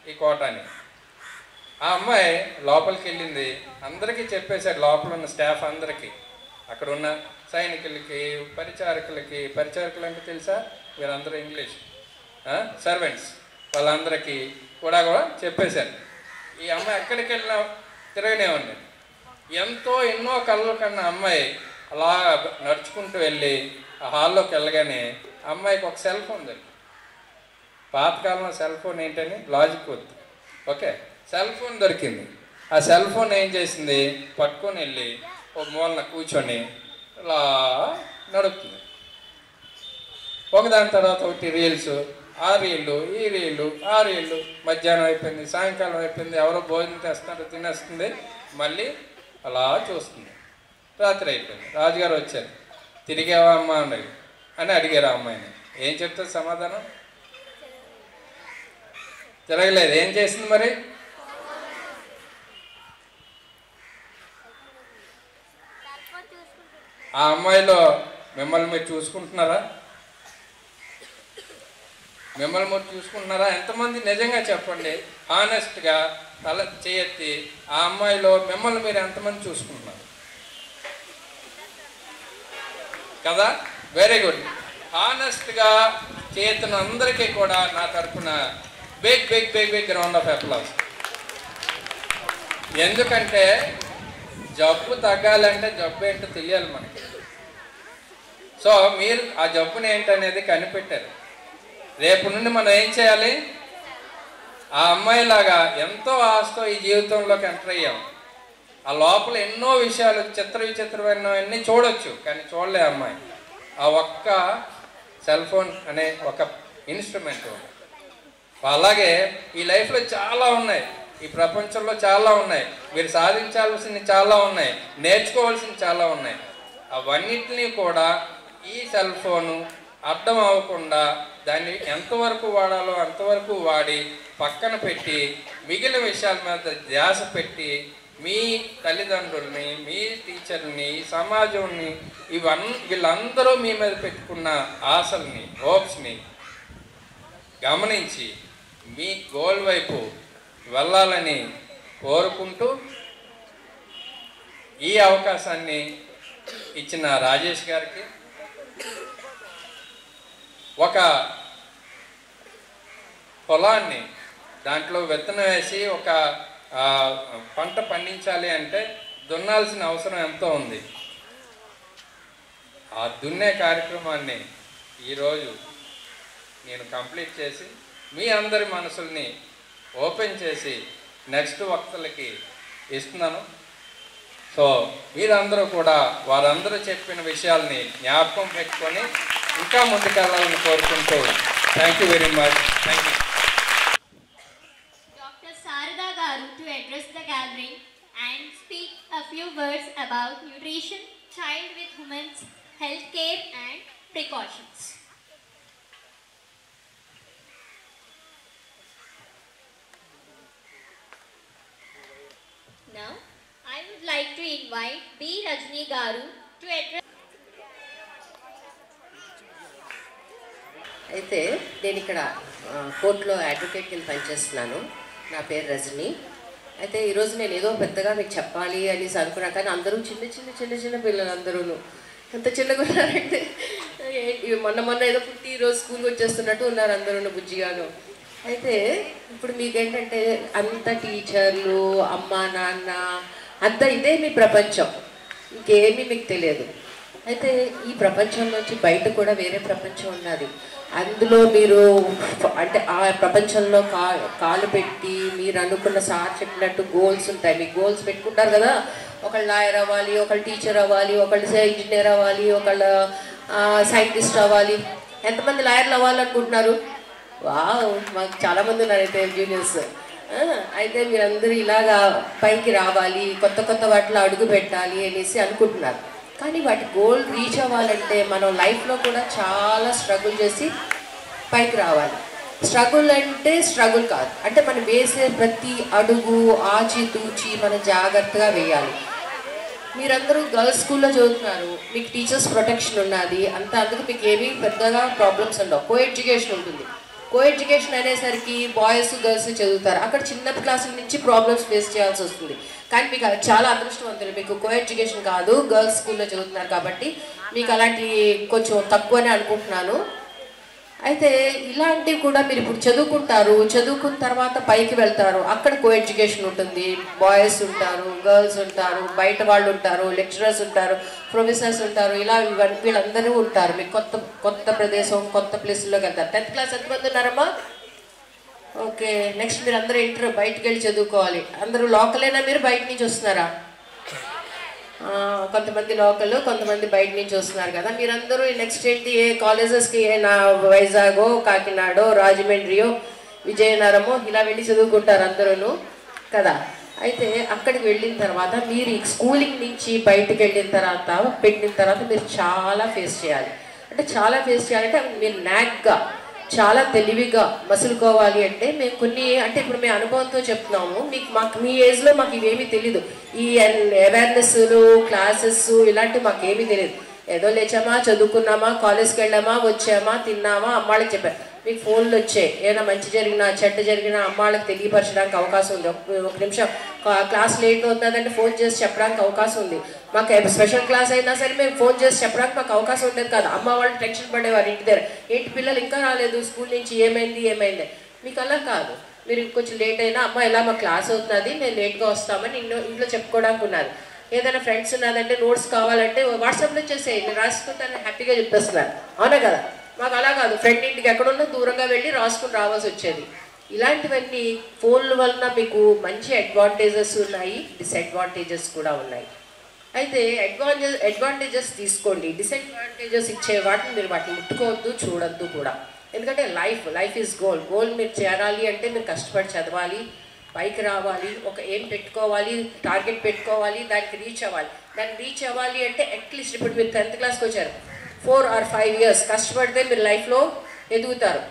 ఈ కోట అని. ఆ అమ్మాయి లోపలికి వెళ్ళింది, అందరికీ చెప్పేశాడు, లోపల ఉన్న స్టాఫ్ అందరికీ, అక్కడ ఉన్న సైనికులకి, పరిచారకులు అంటే తెలుసా వీరందరూ ఇంగ్లీష్ సర్వెంట్స్, వాళ్ళందరికీ కూడా చెప్పేశారు. ఈ అమ్మాయి ఎక్కడికి వెళ్ళినా తిరగనేవండి. ఎన్నో కళ్ళ కన్నా అమ్మాయి అలా నడుచుకుంటూ వెళ్ళి ఆ హాల్లోకి వెళ్ళగానే అమ్మాయికి ఒక సెల్ ఫోన్ దొరికింది. పాతకాలంలో సెల్ ఫోన్ ఏంటని లాజిక్ వద్దు, ఓకే, సెల్ ఫోన్ దొరికింది. ఆ సెల్ ఫోన్ ఏం చేసింది, పట్టుకొని వెళ్ళి ఒక మూలన కూర్చొని అలా నడుపుతుంది. ఒకదాని తర్వాత ఒకటి రీల్స్, ఆ రీళ్ళు ఈ రీళ్ళు ఆ రీళ్ళు. మధ్యాహ్నం అయిపోయింది, సాయంకాలం అయిపోయింది, ఎవరో భోజనం తెస్తున్నారు, తినేస్తుంది, మళ్ళీ అలా చూస్తుంది. రాత్రి అయిపోయింది, రాజుగారు వచ్చారు, తిరిగావా అమ్మ అని అడిగారు ఆ అమ్మాయిని. ఏం చెప్తుంది సమాధానం? తిరగలేదు. ఏం చేసింది మరి? ఆ అమ్మాయిలో మిమ్మల్ని మీరు చూసుకుంటున్నారా? మిమ్మల్ని మీరు చూసుకుంటున్నారా? ఎంతమంది నిజంగా చెప్పండి, హానెస్ట్గా తల చేయెత్తి, ఆ అమ్మాయిలో మిమ్మల్ని మీరు ఎంతమంది చూసుకుంటున్నారు కదా? Very good. హానెస్ట్గా చేతున్న అందరికీ కూడా నా తరఫున బిగ్ రౌండ్ ఆఫ్ అప్లాస్. ఎందుకంటే జబ్బు తగ్గాలంటే జబ్బు ఏంటో తెలియాలి మనకి. సో మీరు ఆ జబ్బుని ఏంటనేది కనిపెట్టారు. రేపు నుండి మనం ఏం చేయాలి? ఆ అమ్మాయిలాగా ఎంతో ఆశతో ఈ జీవితంలోకి ఎంటర్ అయ్యాం. ఆ లోపల ఎన్నో విషయాలు విచిత్రమైనవన్నీ చూడొచ్చు, కానీ చూడలే అమ్మాయి. ఆ ఒక్క సెల్ ఫోన్ అనే ఒక ఇన్స్ట్రుమెంట్. అలాగే ఈ లైఫ్లో చాలా ఉన్నాయి, ఈ ప్రపంచంలో చాలా ఉన్నాయి, మీరు సాధించాల్సినవి చాలా ఉన్నాయి, నేర్చుకోవాల్సినవి చాలా ఉన్నాయి. అవన్నిటినీ కూడా ఈ సెల్ ఫోను అర్థం అవ్వకుండా దాన్ని ఎంతవరకు వాడాలో అంతవరకు వాడి పక్కన పెట్టి మిగిలిన విషయాల మీద ధ్యాస పెట్టి మీ తల్లిదండ్రుల్ని, మీ టీచర్ని, సమాజంని, వీళ్ళందరూ మీ మీద పెట్టుకున్న ఆశల్ని, హోప్స్ని గమనించి మీ గోల్ వైపు వెళ్ళాలని కోరుకుంటూ ఈ అవకాశాన్ని ఇచ్చిన రాజేష్ గారికి, ఒక పొలాన్ని దాంట్లో విత్తనం వేసి ఒక పంట పండించాలి అంటే దున్నాల్సిన అవసరం ఎంతో ఉంది. ఆ దున్నే కార్యక్రమాన్ని ఈరోజు నేను కంప్లీట్ చేసి మీ అందరి మనసుల్ని ఓపెన్ చేసి నెక్స్ట్ వక్తలకి ఇస్తున్నాను. సో మీరందరూ కూడా వారందరూ చెప్పిన విషయాల్ని జ్ఞాపకం పెట్టుకొని ఇంకా ముందుకెళ్ళాలని కోరుకుంటూ thank you very much. Thank you. Dr. Sarada Garu to address the gathering and speak a few words about nutrition, child with women's health care and precautions. Now, I would like to invite B. Rajni Garu to address. అయితే నేను ఇక్కడ కోర్టులో advocate కింద పనిచేస్తున్నాను. నా పేరు రజని. అయితే ఈరోజు నేను ఏదో పెద్దగా మీకు చెప్పాలి అనేసి అనుకున్నా, కానీ అందరూ చిన్న పిల్లలు అందరూ ఎంత చిన్నగా ఉన్నారంటే మొన్న ఏదో పుట్టి ఈరోజు స్కూల్కి వచ్చేస్తున్నట్టు ఉన్నారు అందరూ బుజ్జిగాను. అయితే ఇప్పుడు మీకేంటంటే అంత టీచర్లు, అమ్మ నాన్న అంతా ఇదే మీ ప్రపంచం, ఇంకేమీ మీకు తెలియదు. అయితే ఈ ప్రపంచంలోంచి బయట కూడా వేరే ప్రపంచం ఉన్నది. అందులో మీరు అంటే ఆ ప్రపంచంలో కాలు పెట్టి మీరు అనుకున్న సార్ చెప్పినట్టు గోల్స్ ఉంటాయి. మీకు గోల్స్ పెట్టుకుంటారు కదా, ఒకళ్ళు లాయర్ అవ్వాలి, ఒకళ్ళు టీచర్ అవ్వాలి, ఒకళ్ళు ఇంజనీర్ అవ్వాలి, ఒకళ్ళు సైంటిస్ట్ అవ్వాలి. ఎంతమంది లాయర్లు అవ్వాలనుకుంటున్నారు? వావ్, మాకు చాలామంది ఉన్నారు అయితే జూనియర్స్. అయితే మీరందరూ ఇలాగా పైకి రావాలి, కొత్త వాటిలో అడుగు పెట్టాలి అనేసి అనుకుంటున్నారు. కానీ వాటి గోల్ రీచ్ అవ్వాలంటే మనం లైఫ్లో కూడా చాలా స్ట్రగుల్ చేసి పైకి రావాలి. స్ట్రగుల్ అంటే స్ట్రగుల్ కాదు, అంటే మనం వేసే ప్రతి అడుగు ఆచితూచి మనం జాగ్రత్తగా వేయాలి. మీరందరూ గర్ల్స్ స్కూల్లో చదువుతున్నారు, మీకు టీచర్స్ ప్రొటెక్షన్ ఉన్నది అంత, అందుకు మీకు ఏమీ పెద్దగా ప్రాబ్లమ్స్ ఉండవు. కో ఎడ్యుకేషన్ ఉంటుంది. కో ఎడ్యుకేషన్ అనేసరికి బాయ్స్ గర్ల్స్ చదువుతారు, అక్కడ చిన్న క్లాసుల నుంచి ప్రాబ్లమ్స్ ఫేస్ చేయాల్సి వస్తుంది. కానీ మీకు చాలా అదృష్టవంతులు, మీకు కో ఎడ్యుకేషన్ కాదు, గర్ల్స్ స్కూల్లో చదువుతున్నారు కాబట్టి మీకు అలాంటి కొంచెం తక్కువనే అనుకుంటున్నాను. అయితే ఇలాంటివి కూడా మీరు ఇప్పుడు చదువుకున్న తర్వాత పైకి వెళ్తారు, అక్కడ కో ఎడ్యుకేషన్ ఉంటుంది. బాయ్స్ ఉంటారు, గర్ల్స్ ఉంటారు, బయట వాళ్ళు ఉంటారు, లెక్చరర్స్ ఉంటారు, ప్రొఫెసర్స్ ఉంటారు, ఇలా వీళ్ళందరూ ఉంటారు. మీకు కొత్త ప్రదేశం, కొత్త ప్లేస్లోకి వెళ్తారు. 10th క్లాస్ ఎంతమంది ఉన్నారమ్మా? ఓకే, నెక్స్ట్ మీరు అందరూ ఇంటర్ బయటకు వెళ్ళి చదువుకోవాలి. అందరూ లోకలేనా, మీరు బయట నుంచి వస్తున్నారా? కొంతమంది లోకల్, కొంతమంది బయట నుంచి వస్తున్నారు కదా. మీరందరూ నెక్స్ట్ ఏంటి, ఏ కాలేజెస్కి, నా వైజాగో, కాకినాడో, రాజమండ్రియో, విజయనగరమో ఇలా వెళ్ళి చదువుకుంటారు అందరూ కదా. అయితే అక్కడికి వెళ్ళిన తర్వాత మీరు ఈ స్కూలింగ్ నుంచి బయటకు వెళ్ళిన తర్వాత మీరు చాలా ఫేస్ చేయాలి. అంటే చాలా ఫేస్ చేయాలంటే మీరు నాగ్గా చాలా తెలివిగా మసులుకోవాలి. అంటే మేము అంటే ఇప్పుడు మేము అనుభవంతో చెప్తున్నాము, మీ ఏజ్లో మాకు ఇవేమీ తెలీదు. ఈ అవేర్నెస్లు, క్లాసెస్ ఇలాంటివి మాకేమీ తెలియదు. ఏదో లేచామా, చదువుకున్నామా, కాలేజ్కి వెళ్ళామా, వచ్చామా, తిన్నామా, అమ్మాళ్ళకి చెప్పారు. మీకు ఫోన్లు వచ్చాయి, ఏదైనా మంచి జరిగినా చెడ్డ జరిగినా అమ్మాళ్ళకి తెలియపరచడానికి అవకాశం ఉంది. ఒక నిమిషం క్లాస్ లేట్ అవుతుందంటే ఫోన్ చేసి చెప్పడానికి అవకాశం ఉంది. మాకు స్పెషల్ క్లాస్ అయినా సరే మేము ఫోన్ చేసి చెప్పడానికి మాకు అవకాశం ఉండేది కాదు. అమ్మ వాళ్ళు టెన్షన్ పడేవారు ఇంటి దగ్గర, ఏంటి పిల్లలు ఇంకా రాలేదు స్కూల్ నుంచి, ఏమైంది. మీకు అలా కాదు, మీరు కొంచెం లేట్ అయినా అమ్మ ఇలా మా క్లాస్ అవుతున్నది, మేము లేట్గా వస్తామని ఇంట్లో చెప్పుకోవడానికి ఉన్నది. ఏదైనా ఫ్రెండ్స్ ఉన్నదంటే నోట్స్ కావాలంటే వాట్సాప్లో చేసేయి, నేను రాసుకుంటాను హ్యాపీగా చెప్పేస్తున్నారు. అవునా కదా? మాకు అలా కాదు, ఫ్రెండ్ ఇంటికి ఎక్కడున్నా దూరంగా వెళ్ళి రాసుకుని రావాల్సి వచ్చేది. ఇలాంటివన్నీ ఫోన్ల వలన మీకు మంచి అడ్వాంటేజెస్ ఉన్నాయి, డిసడ్వాంటేజెస్ కూడా ఉన్నాయి. అయితే అడ్వాంటేజెస్ తీసుకోండి, డిసడ్వాంటేజెస్ ఇచ్చే వాటిని మీరు వాటిని ముట్టుకోవద్దు, చూడొద్దు కూడా. ఎందుకంటే లైఫ్ ఈజ్ గోల్ మీరు చేరాలి అంటే మీరు కష్టపడి చదవాలి, పైకి రావాలి, ఒక ఏం పెట్టుకోవాలి, టార్గెట్ పెట్టుకోవాలి, దానికి రీచ్ అవ్వాలి అంటే అట్లీస్ట్ ఇప్పుడు మీరు 10th క్లాస్కి వచ్చారు, 4 or 5 years కష్టపడితే మీరు లైఫ్లో ఎదుగుతారు.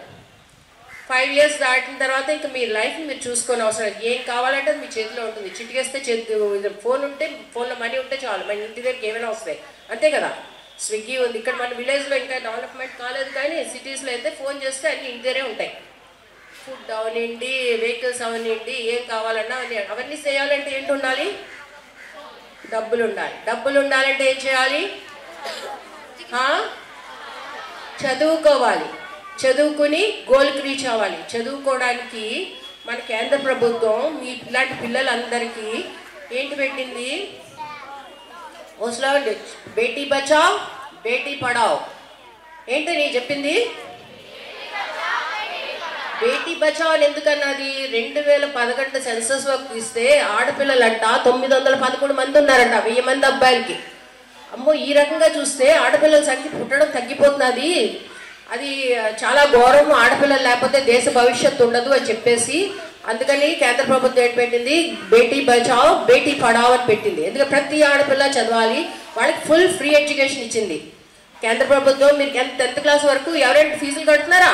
5 years దాటిన తర్వాత ఇంకా మీ లైఫ్ని మీరు చూసుకొని అవసరం లేదు. ఏం కావాలంటే అది మీ చేతిలో ఉంటుంది. చిటికేస్తే ఫోన్ ఉంటే, ఫోన్లో మనీ ఉంటే చాలు, మన ఇంటి దగ్గరికి ఏమైనా వస్తాయి, అంతే కదా. స్విగ్గీ ఉంది, ఇక్కడ మన విలేజ్లో ఇంకా డెవలప్మెంట్ కాలేదు, కానీ సిటీస్లో అయితే ఫోన్ చేస్తే అన్నీ ఇంటి దగ్గరే ఉంటాయి. ఫుడ్ అవనండి, వెహికల్స్ అవనండి, ఏం కావాలన్నా అవన్నీ చేయాలంటే ఏంటి ఉండాలి? డబ్బులు ఉండాలి. డబ్బులు ఉండాలంటే ఏం చేయాలి? చదువుకోవాలి. చదువుకుని గోల్కి రీచ్ అవ్వాలి. చదువుకోవడానికి మన కేంద్ర ప్రభుత్వం మీ ఇలాంటి పిల్లలందరికీ ఏంటి పెట్టింది? ఓస్లో బేటీ బచావ్ బేటీ పడావ్. ఏంటి నేను చెప్పింది? బేటీ బచావ్ అని ఎందుకన్నది? 2011 సెన్సస్ వర్క్ తీస్తే ఆడపిల్లలంట 913 మంది ఉన్నారంట 1000 మంది అబ్బాయిలకి. అమ్మో, ఈ రకంగా చూస్తే ఆడపిల్లల సంఖ్య పుట్టడం తగ్గిపోతున్నది. అది చాలా ఘోరం. ఆడపిల్లలు లేకపోతే దేశ భవిష్యత్తు ఉండదు అని చెప్పేసి అందుకని కేంద్ర ప్రభుత్వం ఏంటి పెట్టింది? బేటీ బచావ్ బేటీ పడావ్ అని పెట్టింది. ఎందుకంటే ప్రతి ఆడపిల్ల చదవాలి, వాళ్ళకి ఫుల్ ఫ్రీ ఎడ్యుకేషన్ ఇచ్చింది కేంద్ర ప్రభుత్వం. మీరు 10th క్లాస్ వరకు ఎవరైనా ఫీజులు కడుతున్నారా?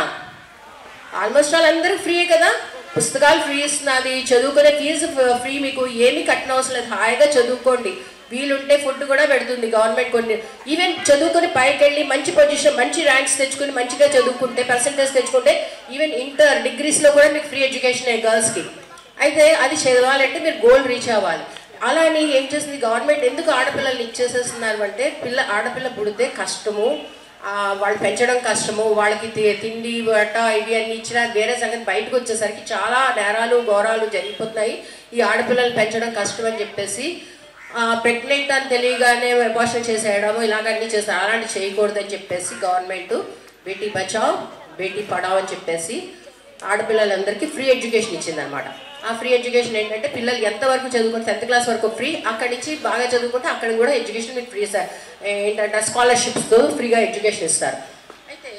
ఆల్మోస్ట్ వాళ్ళందరూ ఫ్రీయే కదా. పుస్తకాలు ఫ్రీ ఇస్తున్నది, చదువుకునే ఫీజు ఫ్రీ, మీకు ఏమీ కట్టిన అవసరం లేదు. హాయిగా చదువుకోండి. వీలుంటే ఫుడ్ కూడా పెడుతుంది గవర్నమెంట్. కొన్ని ఈవెన్ చదువుకొని పైకి వెళ్ళి మంచి పొజిషన్, మంచి ర్యాంక్స్ తెచ్చుకుని మంచిగా చదువుకుంటే, పర్సెంటేజ్ తెచ్చుకుంటే ఈవెన్ ఇంటర్ డిగ్రీస్లో కూడా మీకు ఫ్రీ ఎడ్యుకేషన్ గర్ల్స్కి. అయితే అది చదవాలంటే మీరు గోల్ రీచ్ అవ్వాలి. అలా అని ఏం చేస్తుంది గవర్నమెంట్? ఎందుకు ఆడపిల్లల్ని ఇచ్చేసేస్తున్నారు అంటే ఆడపిల్ల పుడితే కష్టము, వాళ్ళు పెంచడం కష్టము, వాళ్ళకి తిండి బట్ట ఇవి అన్నీ ఇచ్చినా వేరే సంగతి. బయటకు వచ్చేసరికి చాలా నేరాలు ఘోరాలు జరిగిపోతున్నాయి. ఈ ఆడపిల్లలు పెంచడం కష్టం అని చెప్పేసి ప్రెగ్నెంట్ అని తెలియగానే అబార్షన్ చేసేయడము ఇలాగన్నీ చేస్తారు. అలాంటి చేయకూడదని చెప్పేసి గవర్నమెంట్ బేటీ బచావ్ బేటీ పడావ్ అని చెప్పేసి ఆడపిల్లలందరికీ ఫ్రీ ఎడ్యుకేషన్ ఇచ్చిందనమాట. ఆ ఫ్రీ ఎడ్యుకేషన్ ఏంటంటే పిల్లలు ఎంతవరకు చదువుకుంటే 10th క్లాస్ వరకు ఫ్రీ, అక్కడి నుంచి బాగా చదువుకుంటే అక్కడ కూడా ఎడ్యుకేషన్ మీకు ఫ్రీ సార్. ఏంటంటే స్కాలర్షిప్స్తో ఫ్రీగా ఎడ్యుకేషన్ ఇస్తారు. అయితే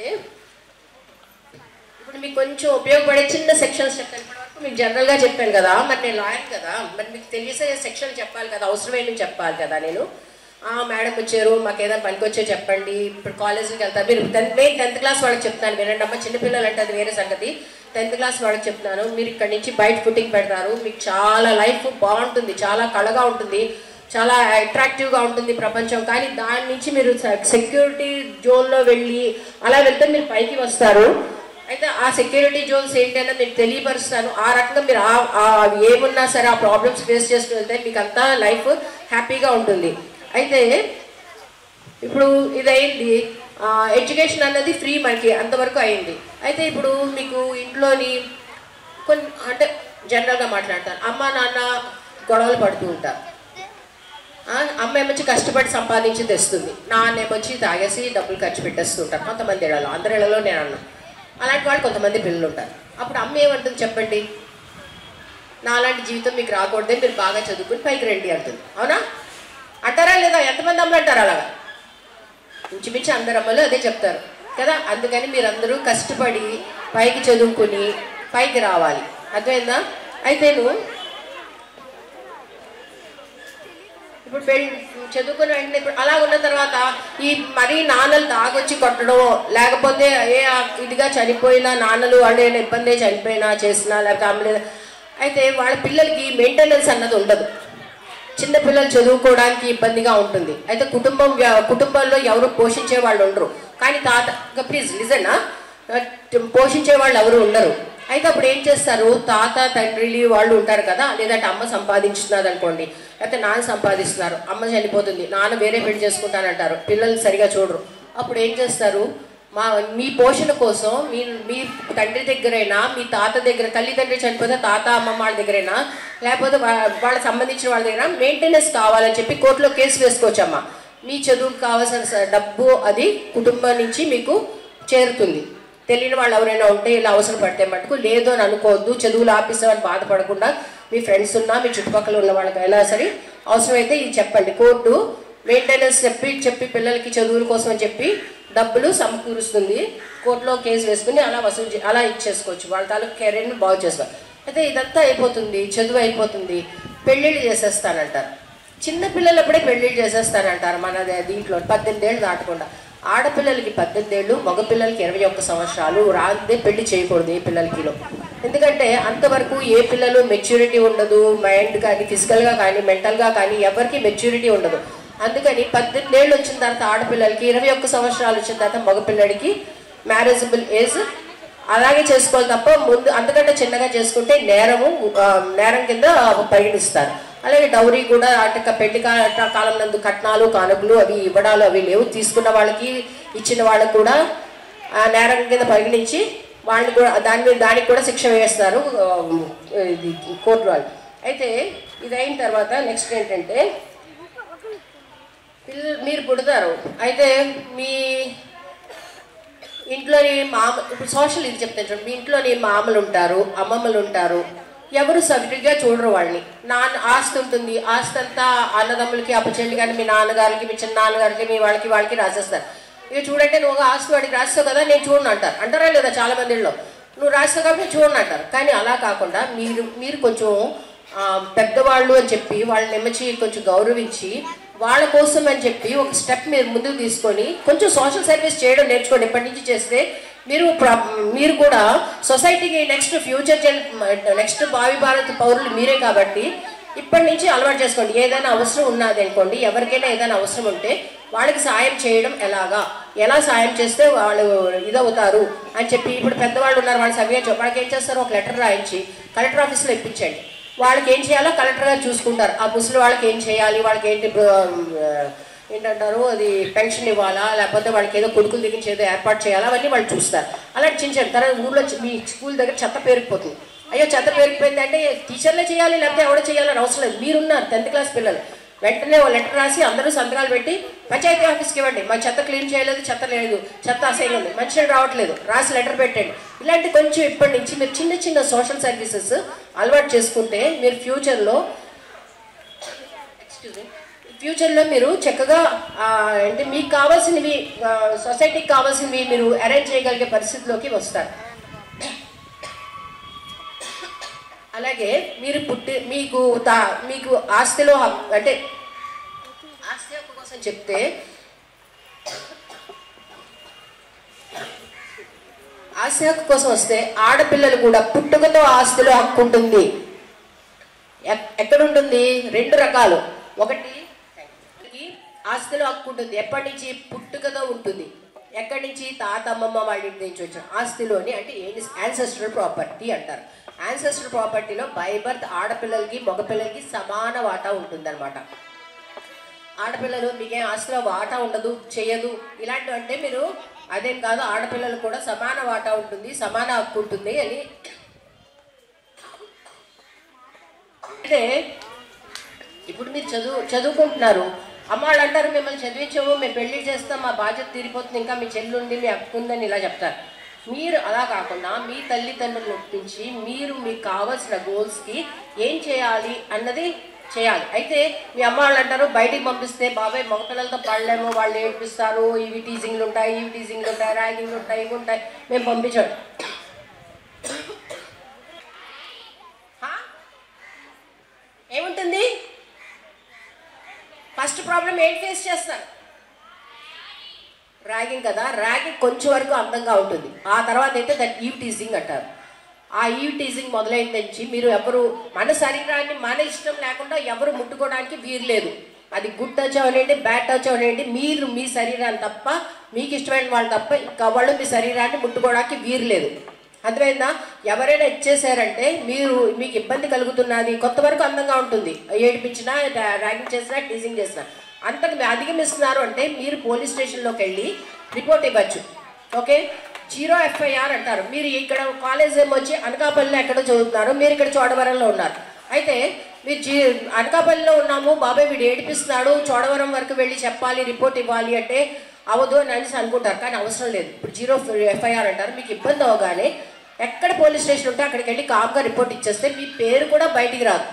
ఇప్పుడు మీకు కొంచెం ఉపయోగపడే చిన్న సెక్షన్స్ చెప్పాను. ఇప్పటివరకు మీకు జనరల్గా చెప్పాను కదా, మరి నేను లాయర్ కదా, మరి మీకు తెలిసే సెక్షన్ చెప్పాలి కదా, అవసరమైన చెప్పాలి కదా. నేను మేడం వచ్చారు, మాకు ఏదైనా పనికి వచ్చే చెప్పండి. ఇప్పుడు కాలేజీకి వెళ్తారు మీరు. నేను 10th క్లాస్ వాళ్ళకి చెప్తాను, వినండి అమ్మ. చిన్నపిల్లలు అంటే అది వేరే సంగతి. 10th క్లాస్ వాళ్ళకి చెప్తున్నాను, మీరు ఇక్కడ నుంచి బయట ఫుటింగ్ పెడతారు, మీకు చాలా లైఫ్ బాగుంటుంది, చాలా కళగా ఉంటుంది, చాలా అట్రాక్టివ్గా ఉంటుంది ప్రపంచం. కానీ దాని నుంచి మీరు సెక్యూరిటీ జోన్లో వెళ్ళి అలా వెళ్తే మీరు పైకి వస్తారు. అయితే ఆ సెక్యూరిటీ జోన్స్ ఏంటంటే మీకు తెలియపరుస్తాను. ఆ రకంగా మీరు ఏమున్నా సరే ఆ ప్రాబ్లమ్స్ ఫేస్ చేసుకుని వెళ్తే మీకు అంతా లైఫ్ హ్యాపీగా ఉంటుంది. అయితే ఇప్పుడు ఇదైంది, ఎడ్యుకేషన్ అన్నది ఫ్రీ మనకి అంతవరకు అయింది. అయితే ఇప్పుడు మీకు ఇంట్లోని కొన్ని అంటే జనరల్గా మాట్లాడతాను, అమ్మ నాన్న గొడవలు పడుతూ ఉంటారు. అమ్మ ఏమొచ్చి కష్టపడి సంపాదించి తెస్తుంది, నాన్న ఏమొచ్చి తాగేసి డబ్బులు ఖర్చు పెట్టేస్తుంటారు. కొంతమంది ఇళ్ళలో, అందరి ఇళ్ళలో నేను అన్నా. అలాంటి వాళ్ళు కొంతమంది పిల్లలు ఉంటారు. అప్పుడు అమ్మ ఏమంటుంది చెప్పండి? నాలాంటి జీవితం మీకు రాకూడదే, మీరు బాగా చదువుకుని పైకి రండి అంటుంది. అవునా? అంటారా లేదా? ఎంతమంది అమ్మలు అంటారు అలాగా? ఇంచుమించి అందరు అమ్మలు అదే చెప్తారు కదా. అందుకని మీరందరూ కష్టపడి పైకి చదువుకుని పైకి రావాలి. అర్థమైందా? అయితే నువ్వు ఇప్పుడు చదువుకుని వెంటనే ఇప్పుడు అలా ఉన్న తర్వాత ఈ మరీ నాన్నలు తాగొచ్చి కొట్టడం, లేకపోతే ఇదిగా చనిపోయినా నాన్నలు వాళ్ళు ఏమైనా ఇబ్బంది చనిపోయినా చేసినా లేకపోతే అమ్మలేదు, అయితే వాళ్ళ పిల్లలకి మెయింటెనెన్స్ అన్నది ఉండదు. చిన్నపిల్లలు చదువుకోవడానికి ఇబ్బందిగా ఉంటుంది. అయితే కుటుంబంలో ఎవరు పోషించే వాళ్ళు ఉండరు. కానీ ప్లీజ్ లిజన్, పోషించే వాళ్ళు ఎవరు ఉండరు. అయితే అప్పుడు ఏం చేస్తారు? తాత తండ్రి వాళ్ళు ఉంటారు కదా, లేదంటే అమ్మ సంపాదించుతున్నారు అనుకోండి, లేకపోతే నాన్న సంపాదిస్తున్నారు, అమ్మ చనిపోతుంది, నాన్న వేరే పెళ్లి చేసుకుంటానంటారు, పిల్లలు సరిగా చూడరు. అప్పుడు ఏం చేస్తారు? మీ పోషణ కోసం మీ తండ్రి దగ్గరైనా మీ తాత దగ్గర, తల్లిదండ్రి చనిపోతే తాత అమ్మమ్మ వాళ్ళ దగ్గరైనా లేకపోతే వాళ్ళకి సంబంధించిన వాళ్ళ దగ్గర మెయింటెనెన్స్ కావాలని చెప్పి కోర్టులో కేసు వేసుకోవచ్చమ్మా. మీ చదువుకు కావాల్సిన డబ్బు అది కుటుంబం నుంచి మీకు చేరుతుంది. తెలియని వాళ్ళు ఎవరైనా ఉంటే ఇలా అవసరం పడితే మటుకు లేదు అని అనుకోవద్దు. చదువులు ఆపిస్తామని బాధపడకుండా మీ ఫ్రెండ్స్ ఉన్నా మీ చుట్టుపక్కల ఉన్న వాళ్ళకైనా సరే అవసరమైతే ఇది చెప్పండి. కోర్టు మెయింటెనెన్స్ చెప్పి పిల్లలకి చదువుల కోసం అని చెప్పి డబ్బులు సమకూరుస్తుంది. కోర్టులో కేసు వేసుకుని అలా ఇచ్చేసుకోవచ్చు, వాళ్ళ తాలూకు కెరీర్ని బాగు చేసుకోవాలి. అయితే ఇదంతా అయిపోతుంది, చదువు అయిపోతుంది, పెళ్ళిళ్ళు చేసేస్తానంటారు. చిన్నపిల్లలప్పుడే పెళ్ళిళ్ళు చేసేస్తానంటారు మన దీంట్లో 18 ఏళ్ళు దాటకుండా. ఆడపిల్లలకి 18 ఏళ్ళు, మగపిల్లలకి 21 సంవత్సరాలు రాందే పెళ్లి చేయకూడదు ఏ పిల్లలకిలో. ఎందుకంటే అంతవరకు ఏ పిల్లలు మెచ్యూరిటీ ఉండదు, మైండ్ కానీ ఫిజికల్గా కానీ మెంటల్గా కానీ ఎవరికి మెచ్యూరిటీ ఉండదు. అందుకని 18 ఏళ్ళు వచ్చిన తర్వాత ఆడపిల్లలకి, 21 సంవత్సరాలు వచ్చిన తర్వాత మగపిల్లడికి మ్యారేజబుల్ ఏజ్ అలాగే చేసుకోవాలి తప్ప ముందు అంతకంటే చిన్నగా చేసుకుంటే నేరం కింద పరిగణిస్తారు. అలాగే డౌరీ కూడా అంటే పెళ్లి కాలం నందు కట్నాలు కానుకలు అవి ఇవ్వడాలు అవి లేవు. తీసుకున్న వాళ్ళకి ఇచ్చిన వాళ్ళకి కూడా నేరం కింద పరిగణించి వాళ్ళని కూడా దానికి కూడా శిక్ష వేస్తారు కోర్టు వాళ్ళు. అయితే ఇది అయిన తర్వాత నెక్స్ట్ ఏంటంటే మీరు పుడతారు. అయితే మీ ఇంట్లోని ఇప్పుడు సోషల్ ఇది చెప్తాను చూడండి. మీ ఇంట్లోని మామలు ఉంటారు, అమ్మమ్మలు ఉంటారు. ఎవరు సరిగ్గా చూడరు వాళ్ళని. ఆస్తి ఉంటుంది, ఆస్తి అంతా అన్నదమ్ములకి అప్పచెల్లి కానీ మీ నాన్నగారికి మీ చిన్న నాన్నగారికి మీ వాళ్ళకి రాసేస్తారు. ఇక చూడంటే నువ్వు ఆస్తి వాడికి రాస్తావు కదా నేను చూడను అంటారా లేదా చాలా మందిలో. నువ్వు రాస్తావు కాబట్టి నేను చూడను అంటారు. కానీ అలా కాకుండా మీరు కొంచెం పెద్దవాళ్ళు అని చెప్పి వాళ్ళని ఎమ్మచి కొంచెం గౌరవించి వాళ్ళ కోసం అని చెప్పి ఒక స్టెప్ మీరు ముందుకు తీసుకొని కొంచెం సోషల్ సర్వీస్ చేయడం నేర్చుకోండి. ఇప్పటి నుంచి చేస్తే మీరు కూడా సొసైటీకి నెక్స్ట్ భావి భారత పౌరులు మీరే కాబట్టి ఇప్పటి నుంచి అలవాటు చేసుకోండి. ఏదైనా అవసరం ఉన్నది అనుకోండి, ఎవరికైనా ఏదైనా అవసరం ఉంటే వాళ్ళకి సాయం చేయడం ఎలా సాయం చేస్తే వాళ్ళు ఇదవుతారు అని చెప్పి ఇప్పుడు పెద్దవాళ్ళు ఉన్నారు, వాళ్ళు సవ్యంగా వాళ్ళకి ఏం చేస్తారు, ఒక లెటర్ రాయించి కలెక్టర్ ఆఫీస్లో ఇప్పించండి. వాళ్ళకి ఏం చేయాలో కలెక్టర్ గారు చూసుకుంటారు. ఆ ముసలి వాళ్ళకి ఏం చేయాలి, వాళ్ళకి ఏంటంటారు అది పెన్షన్ ఇవ్వాలా లేకపోతే వాళ్ళకి ఏదో కొడుకులు దిగించి ఏదో ఏర్పాటు చేయాలా అవన్నీ వాళ్ళు చూస్తారు. అలాంటి చిన్న తర్వాత ఊళ్ళో మీ స్కూల్ దగ్గర చెత్త పేరుకుపోతుంది. అయ్యో చెత్త పేరుకుపోయింది అంటే టీచర్లే చేయాలి లేకపోతే ఎవడో చేయాలని అవసరం లేదు. మీరున్నారు 10th క్లాస్ పిల్లలు, వెంటనే ఒక లెటర్ రాసి అందరూ సంతకాలు పెట్టి పంచాయతీ ఆఫీస్కి ఇవ్వండి. మా చెత్త క్లీన్ చేయలేదు, చెత్త లేదు, చెత్త అసైన్ ఉంది, మంచిగా రావట్లేదు, రాసి లెటర్ పెట్టండి. ఇలాంటి కొంచెం ఇప్పటి నుంచి మీరు చిన్న చిన్న సోషల్ సర్వీసెస్ అలవాటు చేసుకుంటే మీరు ఫ్యూచర్లో మీరు చక్కగా అంటే మీకు కావాల్సినవి సొసైటీకి కావాల్సినవి మీరు అరేంజ్ చేయగలిగే పరిస్థితిలోకి వస్తారు. అలాగే మీరు మీకు ఆస్తిలో అంటే ఆస్తి హక్కు కోసం చెప్తే ఆస్తి హక్కు కోసం వస్తే ఆడపిల్లలు కూడా పుట్టుకతో ఆస్తిలో హక్కు ఉంటుంది. ఎక్కడ ఉంటుంది? 2 రకాలు. ఒకటి ఆస్తిలో హక్కు ఉంటుంది, ఎప్పటి నుంచి పుట్టుకతో ఉంటుంది. ఎక్కడి నుంచి? తాత అమ్మమ్మ వాళ్ళ ఇంటి నుంచి వచ్చిన ఆస్తిలోని అంటే యాన్సెస్ట్రల్ ప్రాపర్టీ అంటారు. యాన్సెస్ట్రల్ ప్రాపర్టీలో బై బర్త్ ఆడపిల్లలకి మగపిల్లలకి సమాన వాటా ఉంటుందన్నమాట. ఆడపిల్లలు మీకేం ఆస్తిలో వాటా ఉండదు చేయదు ఇలాంటివి అంటే మీరు అదేం కాదు, ఆడపిల్లలు కూడా సమాన వాటా ఉంటుంది, సమాన హక్కు ఉంటుంది అని. అంటే ఇప్పుడు మీరు చదువుకుంటున్నారు, అమ్మ వాళ్ళు అంటారు మిమ్మల్ని చదివించవు, మేము పెళ్లి చేస్తాం, మా బాధ్యత తీరిపోతుంది, ఇంకా మీ చెల్లుండి మీ హక్కు ఉందని ఇలా చెప్తారు. మీరు అలా కాకుండా మీ తల్లిదండ్రులను ఒప్పించి మీరు మీకు కావాల్సిన గోల్స్కి ఏం చేయాలి అన్నది చేయాలి. అయితే మీ అమ్మ వాళ్ళు అంటారు బయటికి పంపిస్తే బాబాయ్ మగపిల్లలతో పడలేము, వాళ్ళు ఏడిపిస్తారు, ఇవి టీజింగ్లు ఉంటాయి, ర్యాగింగ్లు ఉంటాయి, ఇవి ఉంటాయి, మేము పంపించాడు. ఏముంటుంది? ఫస్ట్ ప్రాబ్లం ఏం ఫేస్ చేస్తారు? ర్యాగింగ్ కదా. ర్యాగింగ్ కొంచెం వరకు అందంగా ఉంటుంది, ఆ తర్వాత అయితే దాన్ని ఈవ్ టీజింగ్ అంటారు. ఆ ఈవ్ టీజింగ్ మొదలైన నుంచి మీరు ఎవరు మన శరీరాన్ని మన ఇష్టం లేకుండా ఎవరు ముట్టుకోవడానికి వీలు లేదు. అది గుడ్ టచ్ అవనండి, బ్యాడ్ టచ్ అవనండి, మీరు మీ శరీరాన్ని తప్ప మీకు ఇష్టమైన వాళ్ళు తప్ప ఇంకా వాళ్ళు మీ శరీరాన్ని ముట్టుకోవడానికి వీలు లేదు. అర్థమైందా? ఎవరైనా ఇచ్చేసారంటే మీకు ఇబ్బంది కలుగుతున్నది. కొత్త వరకు అందంగా ఉంటుంది, ఏడిపించినా ర్యాగింగ్ చేసినా టీజింగ్ చేసినా. అంతకు అధిగమిస్తున్నారు అంటే మీరు పోలీస్ స్టేషన్లోకి వెళ్ళి రిపోర్ట్ ఇవ్వచ్చు. ఓకే, 0 FIR అంటారు. మీరు ఇక్కడ కాలేజ్ ఏమో వచ్చి అనకాపల్లిలో ఎక్కడో చదువుతున్నారు, మీరు ఇక్కడ చోడవరంలో ఉన్నారు. అయితే మీరు అనకాపల్లిలో ఉన్నాము, బాబాయ్ వీడు ఏడిపిస్తున్నాడు, చోడవరం వరకు వెళ్ళి చెప్పాలి, రిపోర్ట్ ఇవ్వాలి అంటే అవదు అని అనుకుంటారు. కానీ అవసరం లేదు. ఇప్పుడు 0 FIR అంటారు. మీకు ఇబ్బంది అవగానే ఎక్కడ పోలీస్ స్టేషన్ ఉంటే అక్కడికి వెళ్ళి కామ్గా రిపోర్ట్ ఇచ్చేస్తే మీ పేరు కూడా బయటికి రాదు.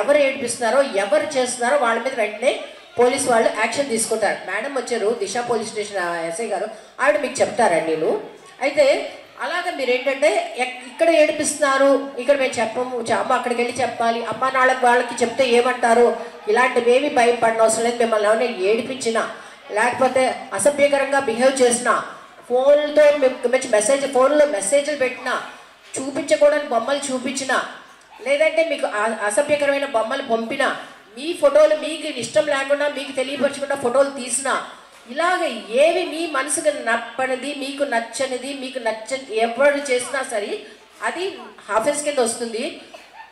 ఎవరు ఏడిపిస్తున్నారో ఎవరు చేస్తున్నారో వాళ్ళ మీద వెంటనే పోలీస్ వాళ్ళు యాక్షన్ తీసుకుంటారు. మేడం వచ్చారు దిశ పోలీస్ స్టేషన్ ఎస్ఐ గారు, ఆవిడ మీకు చెప్తారండి నేను. అయితే అలాగే మీరు ఏంటంటే ఇక్కడ ఏడిపిస్తున్నారు, ఇక్కడ మేము చెప్పము, అమ్మ అక్కడికి వెళ్ళి చెప్పాలి, అమ్మ వాళ్ళకి చెప్తే ఏమంటారు, ఇలాంటివేమి భయపడిన అవసరం లేదు. మిమ్మల్ని ఎవరైనా ఏడిపించినా లేకపోతే అసభ్యకరంగా బిహేవ్ చేసినా, ఫోన్తో ఫోన్లో మెసేజ్లు పెట్టినా, చూపించకూడని బొమ్మలు చూపించినా, లేదంటే మీకు అసభ్యకరమైన బొమ్మలు పంపినా, మీ ఫోటోలు మీకు ఇష్టం లేకుండా మీకు తెలియపరచకుండా ఫోటోలు తీసినా, ఇలాగ ఏవి మీ మనసుకు నప్పనిది మీకు నచ్చనిది ఎవరు చేసినా సరే అది ఆఫీస్ కింద వస్తుంది.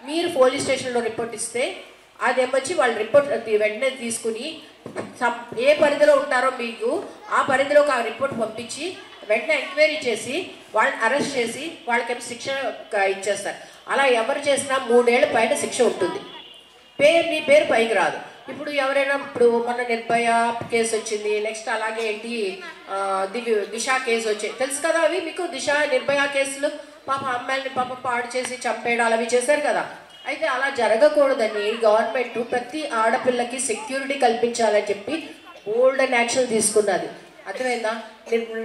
మీరు పోలీస్ స్టేషన్లో రిపోర్ట్ ఇస్తే అదేమొచ్చి వాళ్ళు రిపోర్ట్ వెంటనే తీసుకుని ఏ పరిధిలో ఉంటారో మీకు ఆ పరిధిలోకి ఆ రిపోర్ట్ పంపించి వెంటనే ఎంక్వైరీ చేసి వాళ్ళని అరెస్ట్ చేసి వాళ్ళకేమో శిక్ష ఇచ్చేస్తారు. అలా ఎవరు చేసినా 3 ఏళ్ల పైన శిక్ష ఉంటుంది. మీ పేరు పైకి రాదు. ఇప్పుడు ఎవరైనా ఇప్పుడు మన నిర్భయ కేసు వచ్చింది, నెక్స్ట్ అలాగే ఏంటి దిశ కేసు వచ్చాయి, తెలుసు కదా అవి మీకు. దిశ నిర్భయ కేసులు పాప అమ్మాయిని పాప పాడు చేసి చంపేయడాలు అవి చేశారు కదా. అయితే అలా జరగకూడదని గవర్నమెంట్ ప్రతి ఆడపిల్లకి సెక్యూరిటీ కల్పించాలని చెప్పి బోల్డ్ అండ్ యాక్షన్ తీసుకున్నది. అర్థమైందా?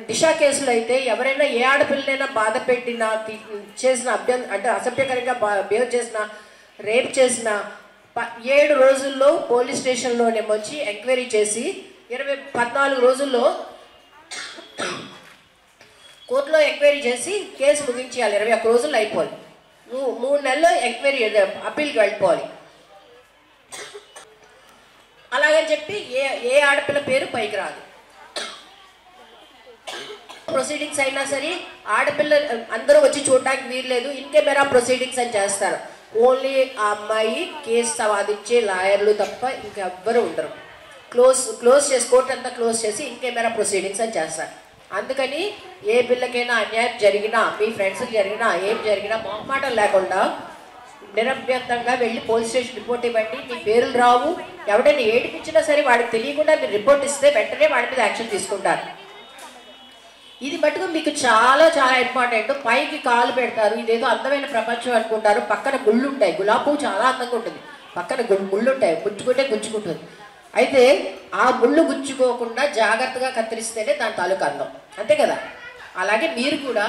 దిశ కేసులో అయితే ఎవరైనా ఏ ఆడపిల్లనైనా బాధ పెట్టినా చేసిన అంటే అసభ్యకరంగా బిహేవ్ చేసిన, రేప్ చేసిన 7 రోజుల్లో పోలీస్ స్టేషన్లోనేమొచ్చి ఎంక్వైరీ చేసి 14 రోజుల్లో కోర్టులో ఎంక్వైరీ చేసి కేసు ముగించేయాలి. 21 రోజుల్లో అయిపోవాలి. 3 నెలల్లో ఎంక్వైరీ అప్పీల్కి వెళ్ళిపోవాలి. అలాగని చెప్పి ఏ ఆడపిల్ల పేరు పైకి రాదు. ప్రొసీడింగ్స్ అయినా సరే ఆడపిల్ల అందరూ వచ్చి చూడడానికి వీల్లేదు, ఇన్ కెమెరా ప్రొసీడింగ్స్ అని చేస్తారు. ఓన్లీ ఆ అమ్మాయి కేసు వాదించే లాయర్లు తప్ప ఇంకెవ్వరూ ఉండరు. క్లోజ్ చేసి కోర్టు అంతా క్లోజ్ చేసి ఇన్ కెమెరా ప్రొసీడింగ్స్ అని చేస్తారు. అందుకని ఏ పిల్లకైనా అన్యాయం జరిగినా, మీ ఫ్రెండ్స్కి జరిగినా, ఏం జరిగినా మొహమాటం లేకుండా నిరభ్యంతంగా వెళ్ళి పోలీస్ స్టేషన్ రిపోర్ట్ ఇవ్వండి. మీ పేర్లు రావు. ఎవడైనా ఏడిపించినా సరే వాడికి తెలియకుండా మీరు రిపోర్ట్ ఇస్తే వెంటనే వాడి మీద యాక్షన్ తీసుకుంటారు. ఇది మటుకు మీకు చాలా చాలా ఇంపార్టెంట్. పైకి కాలు పెడతారు, ఇదేదో అందమైన ప్రపంచం అనుకుంటారు. పక్కన ముళ్ళు ఉంటాయి. గులాబీ పువ్వు చాలా అందంగా ఉంటుంది, పక్కన ముళ్ళు ఉంటాయి, గుచ్చుకుంటే గుచ్చుకుంటుంది. అయితే ఆ ముళ్ళు గుచ్చుకోకుండా జాగ్రత్తగా కత్తిరిస్తేనే దాని తాలూకు అందం, అంతే కదా. అలాగే మీరు కూడా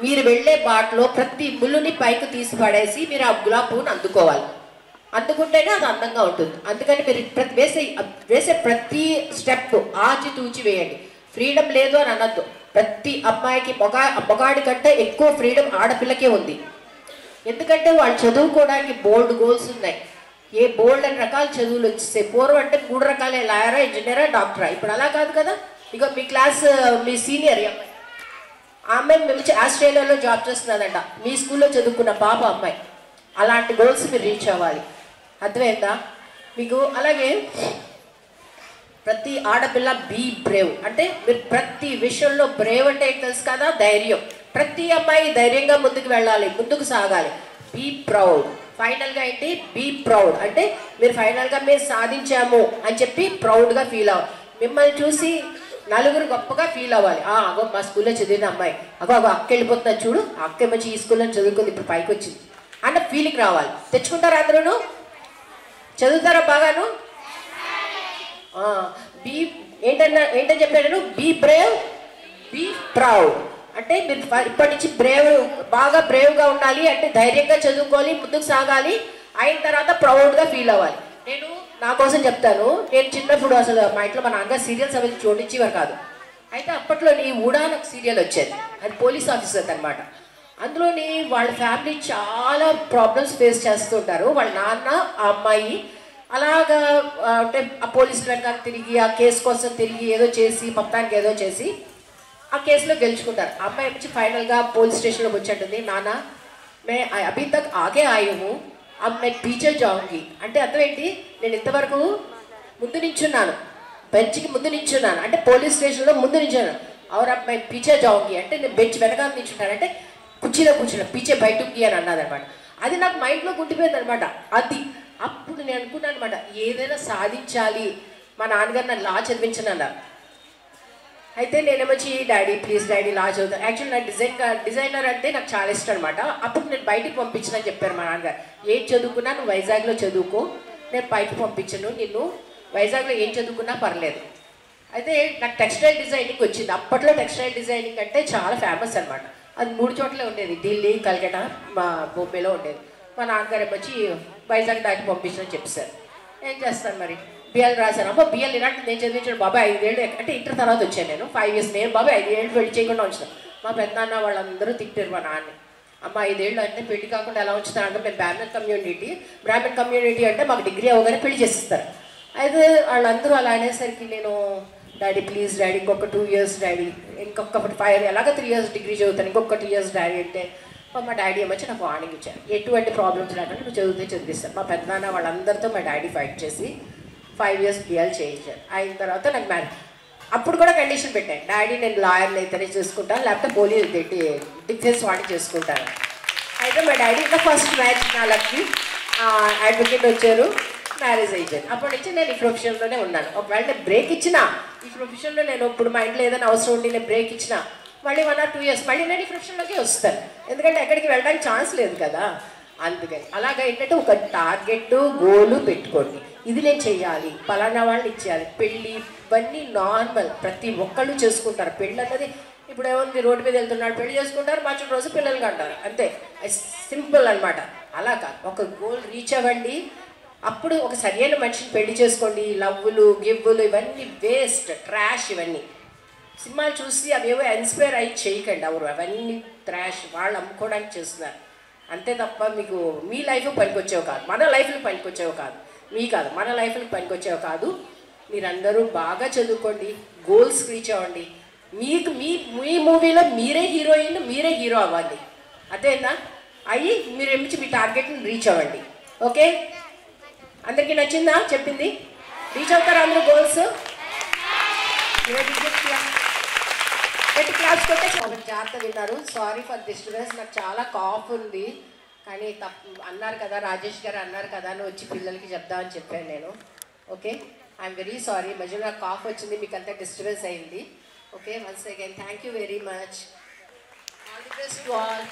మీరు వెళ్ళే బాటలో ప్రతి ముళ్ళుని పైకి తీసి పడేసి మీరు ఆ గులాబీ పువ్వుని అందుకోవాలి. అందుకుంటేనే అది అందంగా ఉంటుంది. అందుకని మీరు వేసే ప్రతి స్టెప్ ఆచితూచి వేయండి. ఫ్రీడమ్ లేదు అని అనద్దు. ప్రతి అమ్మాయికి మొగాడి కంటే ఎక్కువ ఫ్రీడమ్ ఆడపిల్లకే ఉంది. ఎందుకంటే వాళ్ళు చదువుకోవడానికి బోల్డ్ గోల్స్ ఉన్నాయి. ఏ బోల్డ్ అని రకాల చదువులు వచ్చేసాయి. పూర్వం అంటే 3 రకాలే, లాయరా, ఇంజనీరా, డాక్టరా. ఇప్పుడు అలా కాదు కదా. ఇక మీ క్లాస్ మీ సీనియర్ అమ్మాయి మంచి ఆస్ట్రేలియాలో జాబ్ చేస్తున్నదంట, మీ స్కూల్లో చదువుకున్న పాప అమ్మాయి. అలాంటి గోల్స్ మీరు రీచ్ అవ్వాలి. అర్థమైందా మీకు? అలాగే ప్రతి ఆడపిల్ల బీ బ్రేవ్. అంటే మీరు ప్రతి విషయంలో బ్రేవ్ అంటే తెలుసు కదా, ధైర్యం. ప్రతి అమ్మాయి ధైర్యంగా ముందుకు వెళ్ళాలి, ముందుకు సాగాలి. Be proud. ఫైనల్గా ఏంటి? బీ ప్రౌడ్ అంటే మీరు ఫైనల్గా మేము సాధించాము అని చెప్పి ప్రౌడ్గా ఫీల్ అవ్వాలి. మిమ్మల్ని చూసి నలుగురు గొప్పగా ఫీల్ అవ్వాలి. అగో మా స్కూల్లో చదివిన అమ్మాయి, అగో అక్క వెళ్ళిపోతున్నా చూడు, అక్క మంచి ఈ స్కూల్లో చదువుకుంది, ఇప్పుడు పైకి వచ్చింది అన్న ఫీలింగ్ రావాలి. తెచ్చుకుంటారా అందరూ? చదువుతారా బాగాను? ఏంటని చెప్పాను? Be brave, be proud. అంటే మీరు ఇప్పటి నుంచి బాగా బ్రేవ్గా ఉండాలి. అంటే ధైర్యంగా చదువుకోవాలి, ముందుకు సాగాలి. అయిన తర్వాత ప్రౌడ్గా ఫీల్ అవ్వాలి. నేను నా కోసం చెప్తాను. నేను చిన్నప్పుడు అసలు మా ఇంట్లో మా నాన్నగారు సీరియల్స్ అవి చూడించేవారు కాదు. అయితే అప్పట్లోని ఉడాన్ ఒక సీరియల్ వచ్చేది, అది పోలీస్ ఆఫీసర్ అనమాట. అందులోని వాళ్ళ ఫ్యామిలీ చాలా ప్రాబ్లమ్స్ ఫేస్ చేస్తుంటారు. వాళ్ళ నాన్న, ఆ అమ్మాయి అలాగా అంటే ఆ పోలీస్ వెనకాల తిరిగి ఆ కేసు కోసం తిరిగి ఏదో చేసి మొత్తానికి ఏదో చేసి ఆ కేసులో గెలుచుకుంటారు. ఆ అమ్మాయి వచ్చి ఫైనల్గా పోలీస్ స్టేషన్లోకి వచ్చి అంటుంది, నాన్న మే అభి తక్ ఆగే ఆయు హూ, అబ్ మే పీచే జాऊंगी. అంటే అర్థం ఏంటి? నేను ఇంతవరకు ముందు నించున్నాను, బెంచ్కి ముందు నించున్నాను, అంటే పోలీస్ స్టేషన్లో ముందు నించున్నాను. అవర్ అబ్ మే పీచే జాऊंगी అంటే నేను బెంచ్ వెనకాల నించున్నాను, అంటే కుర్చీలో కూర్చున్నాను, పీచే బయటకి అని అన్నదనమాట. అది నాకు మైండ్లో గుండిపోయింది అనమాట. అది అప్పుడు నేను అనుకున్నాను అనమాట, ఏదైనా సాధించాలి. మా నాన్నగారు నన్ను లా చదివించను అన్నారు. అయితే నేనేమొచ్చి డాడీ ప్లీజ్ డాడీ లా చదువుతాను. యాక్చువల్లీ నా డిజైనర్ అంటే నాకు చాలా ఇష్టం అనమాట. అప్పుడు నేను బయటికి పంపించనని చెప్పారు మా నాన్నగారు. ఏం చదువుకున్నా నువ్వు వైజాగ్లో చదువుకో, నేను బయటకు పంపించను, నిన్ను వైజాగ్లో ఏం చదువుకున్నా పర్లేదు. అయితే నాకు టెక్స్టైల్ డిజైనింగ్ వచ్చింది. అప్పట్లో టెక్స్టైల్ డిజైనింగ్ అంటే చాలా ఫేమస్ అనమాట. అది 3 చోట్లే ఉండేది, ఢిల్లీ, కల్కటా, మా బొంబేలో ఉండేది. మా నాన్నగారు వచ్చి వైజాగ్ దాటి పంపించని చెప్పారు. ఏం చేస్తాను మరి, బిఎల్ రాశాను. అమ్మ బిఎల్ ఇలాంటి నేను చదివించాను బాబాయ్ 5 ఏళ్ళు, అంటే ఇంటర్ తర్వాత వచ్చాను నేను 5 years. నేను బాబాయ్ 5 ఏళ్ళు పెళ్లి చేయకుండా ఉంచుతాను. మా పెద్దనాన్న వాళ్ళందరూ తిట్టారు మా నాన్న. అమ్మ 5 ఏళ్ళు అంటే పెళ్లి కాకుండా ఎలా ఉంచుతానంటే మేము బ్రాహ్మణ్ కమ్యూనిటీ అంటే మాకు డిగ్రీ అవ్వగానే పెళ్లి చేసిస్తారు. అయితే వాళ్ళందరూ అలా అనేసరికి నేను డాడీ ప్లీజ్ డాడీ ఇంకొక 2 years డాడీ, ఇంకొక 5 ఎలాగ 3 years డిగ్రీ చదువుతాను, ఇంకొక 2 years డాడీ అంటే మా డాడీ ఏమొచ్చి నాకు వార్నింగ్ ఇచ్చారు, ఎటువంటి ప్రాబ్లమ్స్ లేకుండా నువ్వు చదివిస్తాను. మా పెద్దనాన్న వాళ్ళందరితో మా డాడీ ఫైట్ చేసి 5 years బిఎల్ చేయించారు. అయిన తర్వాత నాకు మ్యారేజ్. అప్పుడు కూడా కండిషన్ పెట్టాను, డాడీ నేను లాయర్ని అయితేనే చేసుకుంటాను, లేకపోతే పోలీస్ డిఫెన్స్ వాడిని చేసుకుంటాను. అయితే మా డాడీ ఇంకా ఫస్ట్ మ్యాచ్ నాలకి అడ్వకేట్ వచ్చారు, మ్యారేజ్ అయిపోయింది. అప్పటి నుంచి నేను ఈ ప్రొఫెషన్లోనే ఉన్నాను. ఒకవేళ నేను బ్రేక్ ఇచ్చినా ఈ ప్రొఫెషన్లో, నేను ఇప్పుడు మా ఇంట్లో ఏదైనా అవసరం ఉండి నేను బ్రేక్ ఇచ్చినా మళ్ళీ 1 or 2 years మళ్ళీ నేను ఈ ప్రొఫెషన్లోకి వస్తాను. ఎందుకంటే ఎక్కడికి వెళ్ళడానికి ఛాన్స్ లేదు కదా. అందుకని అలాగ ఏంటంటే ఒక టార్గెట్ గోలు పెట్టుకోండి, ఇది నేను చెయ్యాలి, పలానా వాళ్ళని ఇచ్చేయాలి. పెళ్ళి ఇవన్నీ నార్మల్, ప్రతి ఒక్కళ్ళు చేసుకుంటారు. పెళ్ళి అన్నది ఇప్పుడు ఏముంది, రోడ్డు మీద వెళ్తున్నాడు పెళ్లి చేసుకుంటారు, మరుసటి రోజు పిల్లలు కంటారు, అంతే. సింపుల్ అనమాట. అలా కాదు, ఒక గోల్ రీచ్ అవ్వండి, అప్పుడు ఒక సరైన మనిషిని పెళ్లి చేసుకోండి. లవ్వులు గివ్వులు ఇవన్నీ వేస్ట్, ట్రాష్. ఇవన్నీ సినిమాలు చూసి అవేవో ఇన్స్పైర్ అయ్యి చేయకండి. అవన్నీ ట్రాష్, వాళ్ళు అమ్ముకోవడానికి చేస్తున్నారు అంతే తప్ప మీకు మీ లైఫ్ పనికొచ్చేవి కాదు, మన లైఫ్కి పనికొచ్చేవి కాదు, మన లైఫ్కి పనికొచ్చేవి కాదు. మీరందరూ బాగా చదువుకోండి, గోల్స్ రీచ్ అవ్వండి. మీకు మీ మూవీలో మీరే హీరోయిన్, మీరే హీరో అవ్వాలి. అదేనా అయ్యి మీరు ఏమిచ్చి మీ టార్గెట్ని రీచ్ అవ్వండి. ఓకే, అందరికీ నచ్చిందా చెప్పింది? రీచ్ అవుతారా అందరూ గోల్స్? పెట్టి క్లాస్ కొట్టే చాలా జాగ్రత్త విన్నారు. సారీ ఫర్ డిస్టర్బెన్స్, నాకు చాలా కాఫ్ ఉంది, కానీ అన్నారు కదా రాజేష్ గారు అన్నారు కదా అని వచ్చి పిల్లలకి చెప్దామని చెప్పాను నేను. ఓకే, ఐఎమ్ వెరీ సారీ, మధ్యలో నాకు కాఫ్ వచ్చింది, మీకు అంతా డిస్టర్బెన్స్ అయింది. Okay, once again thank you very much. All the best to all.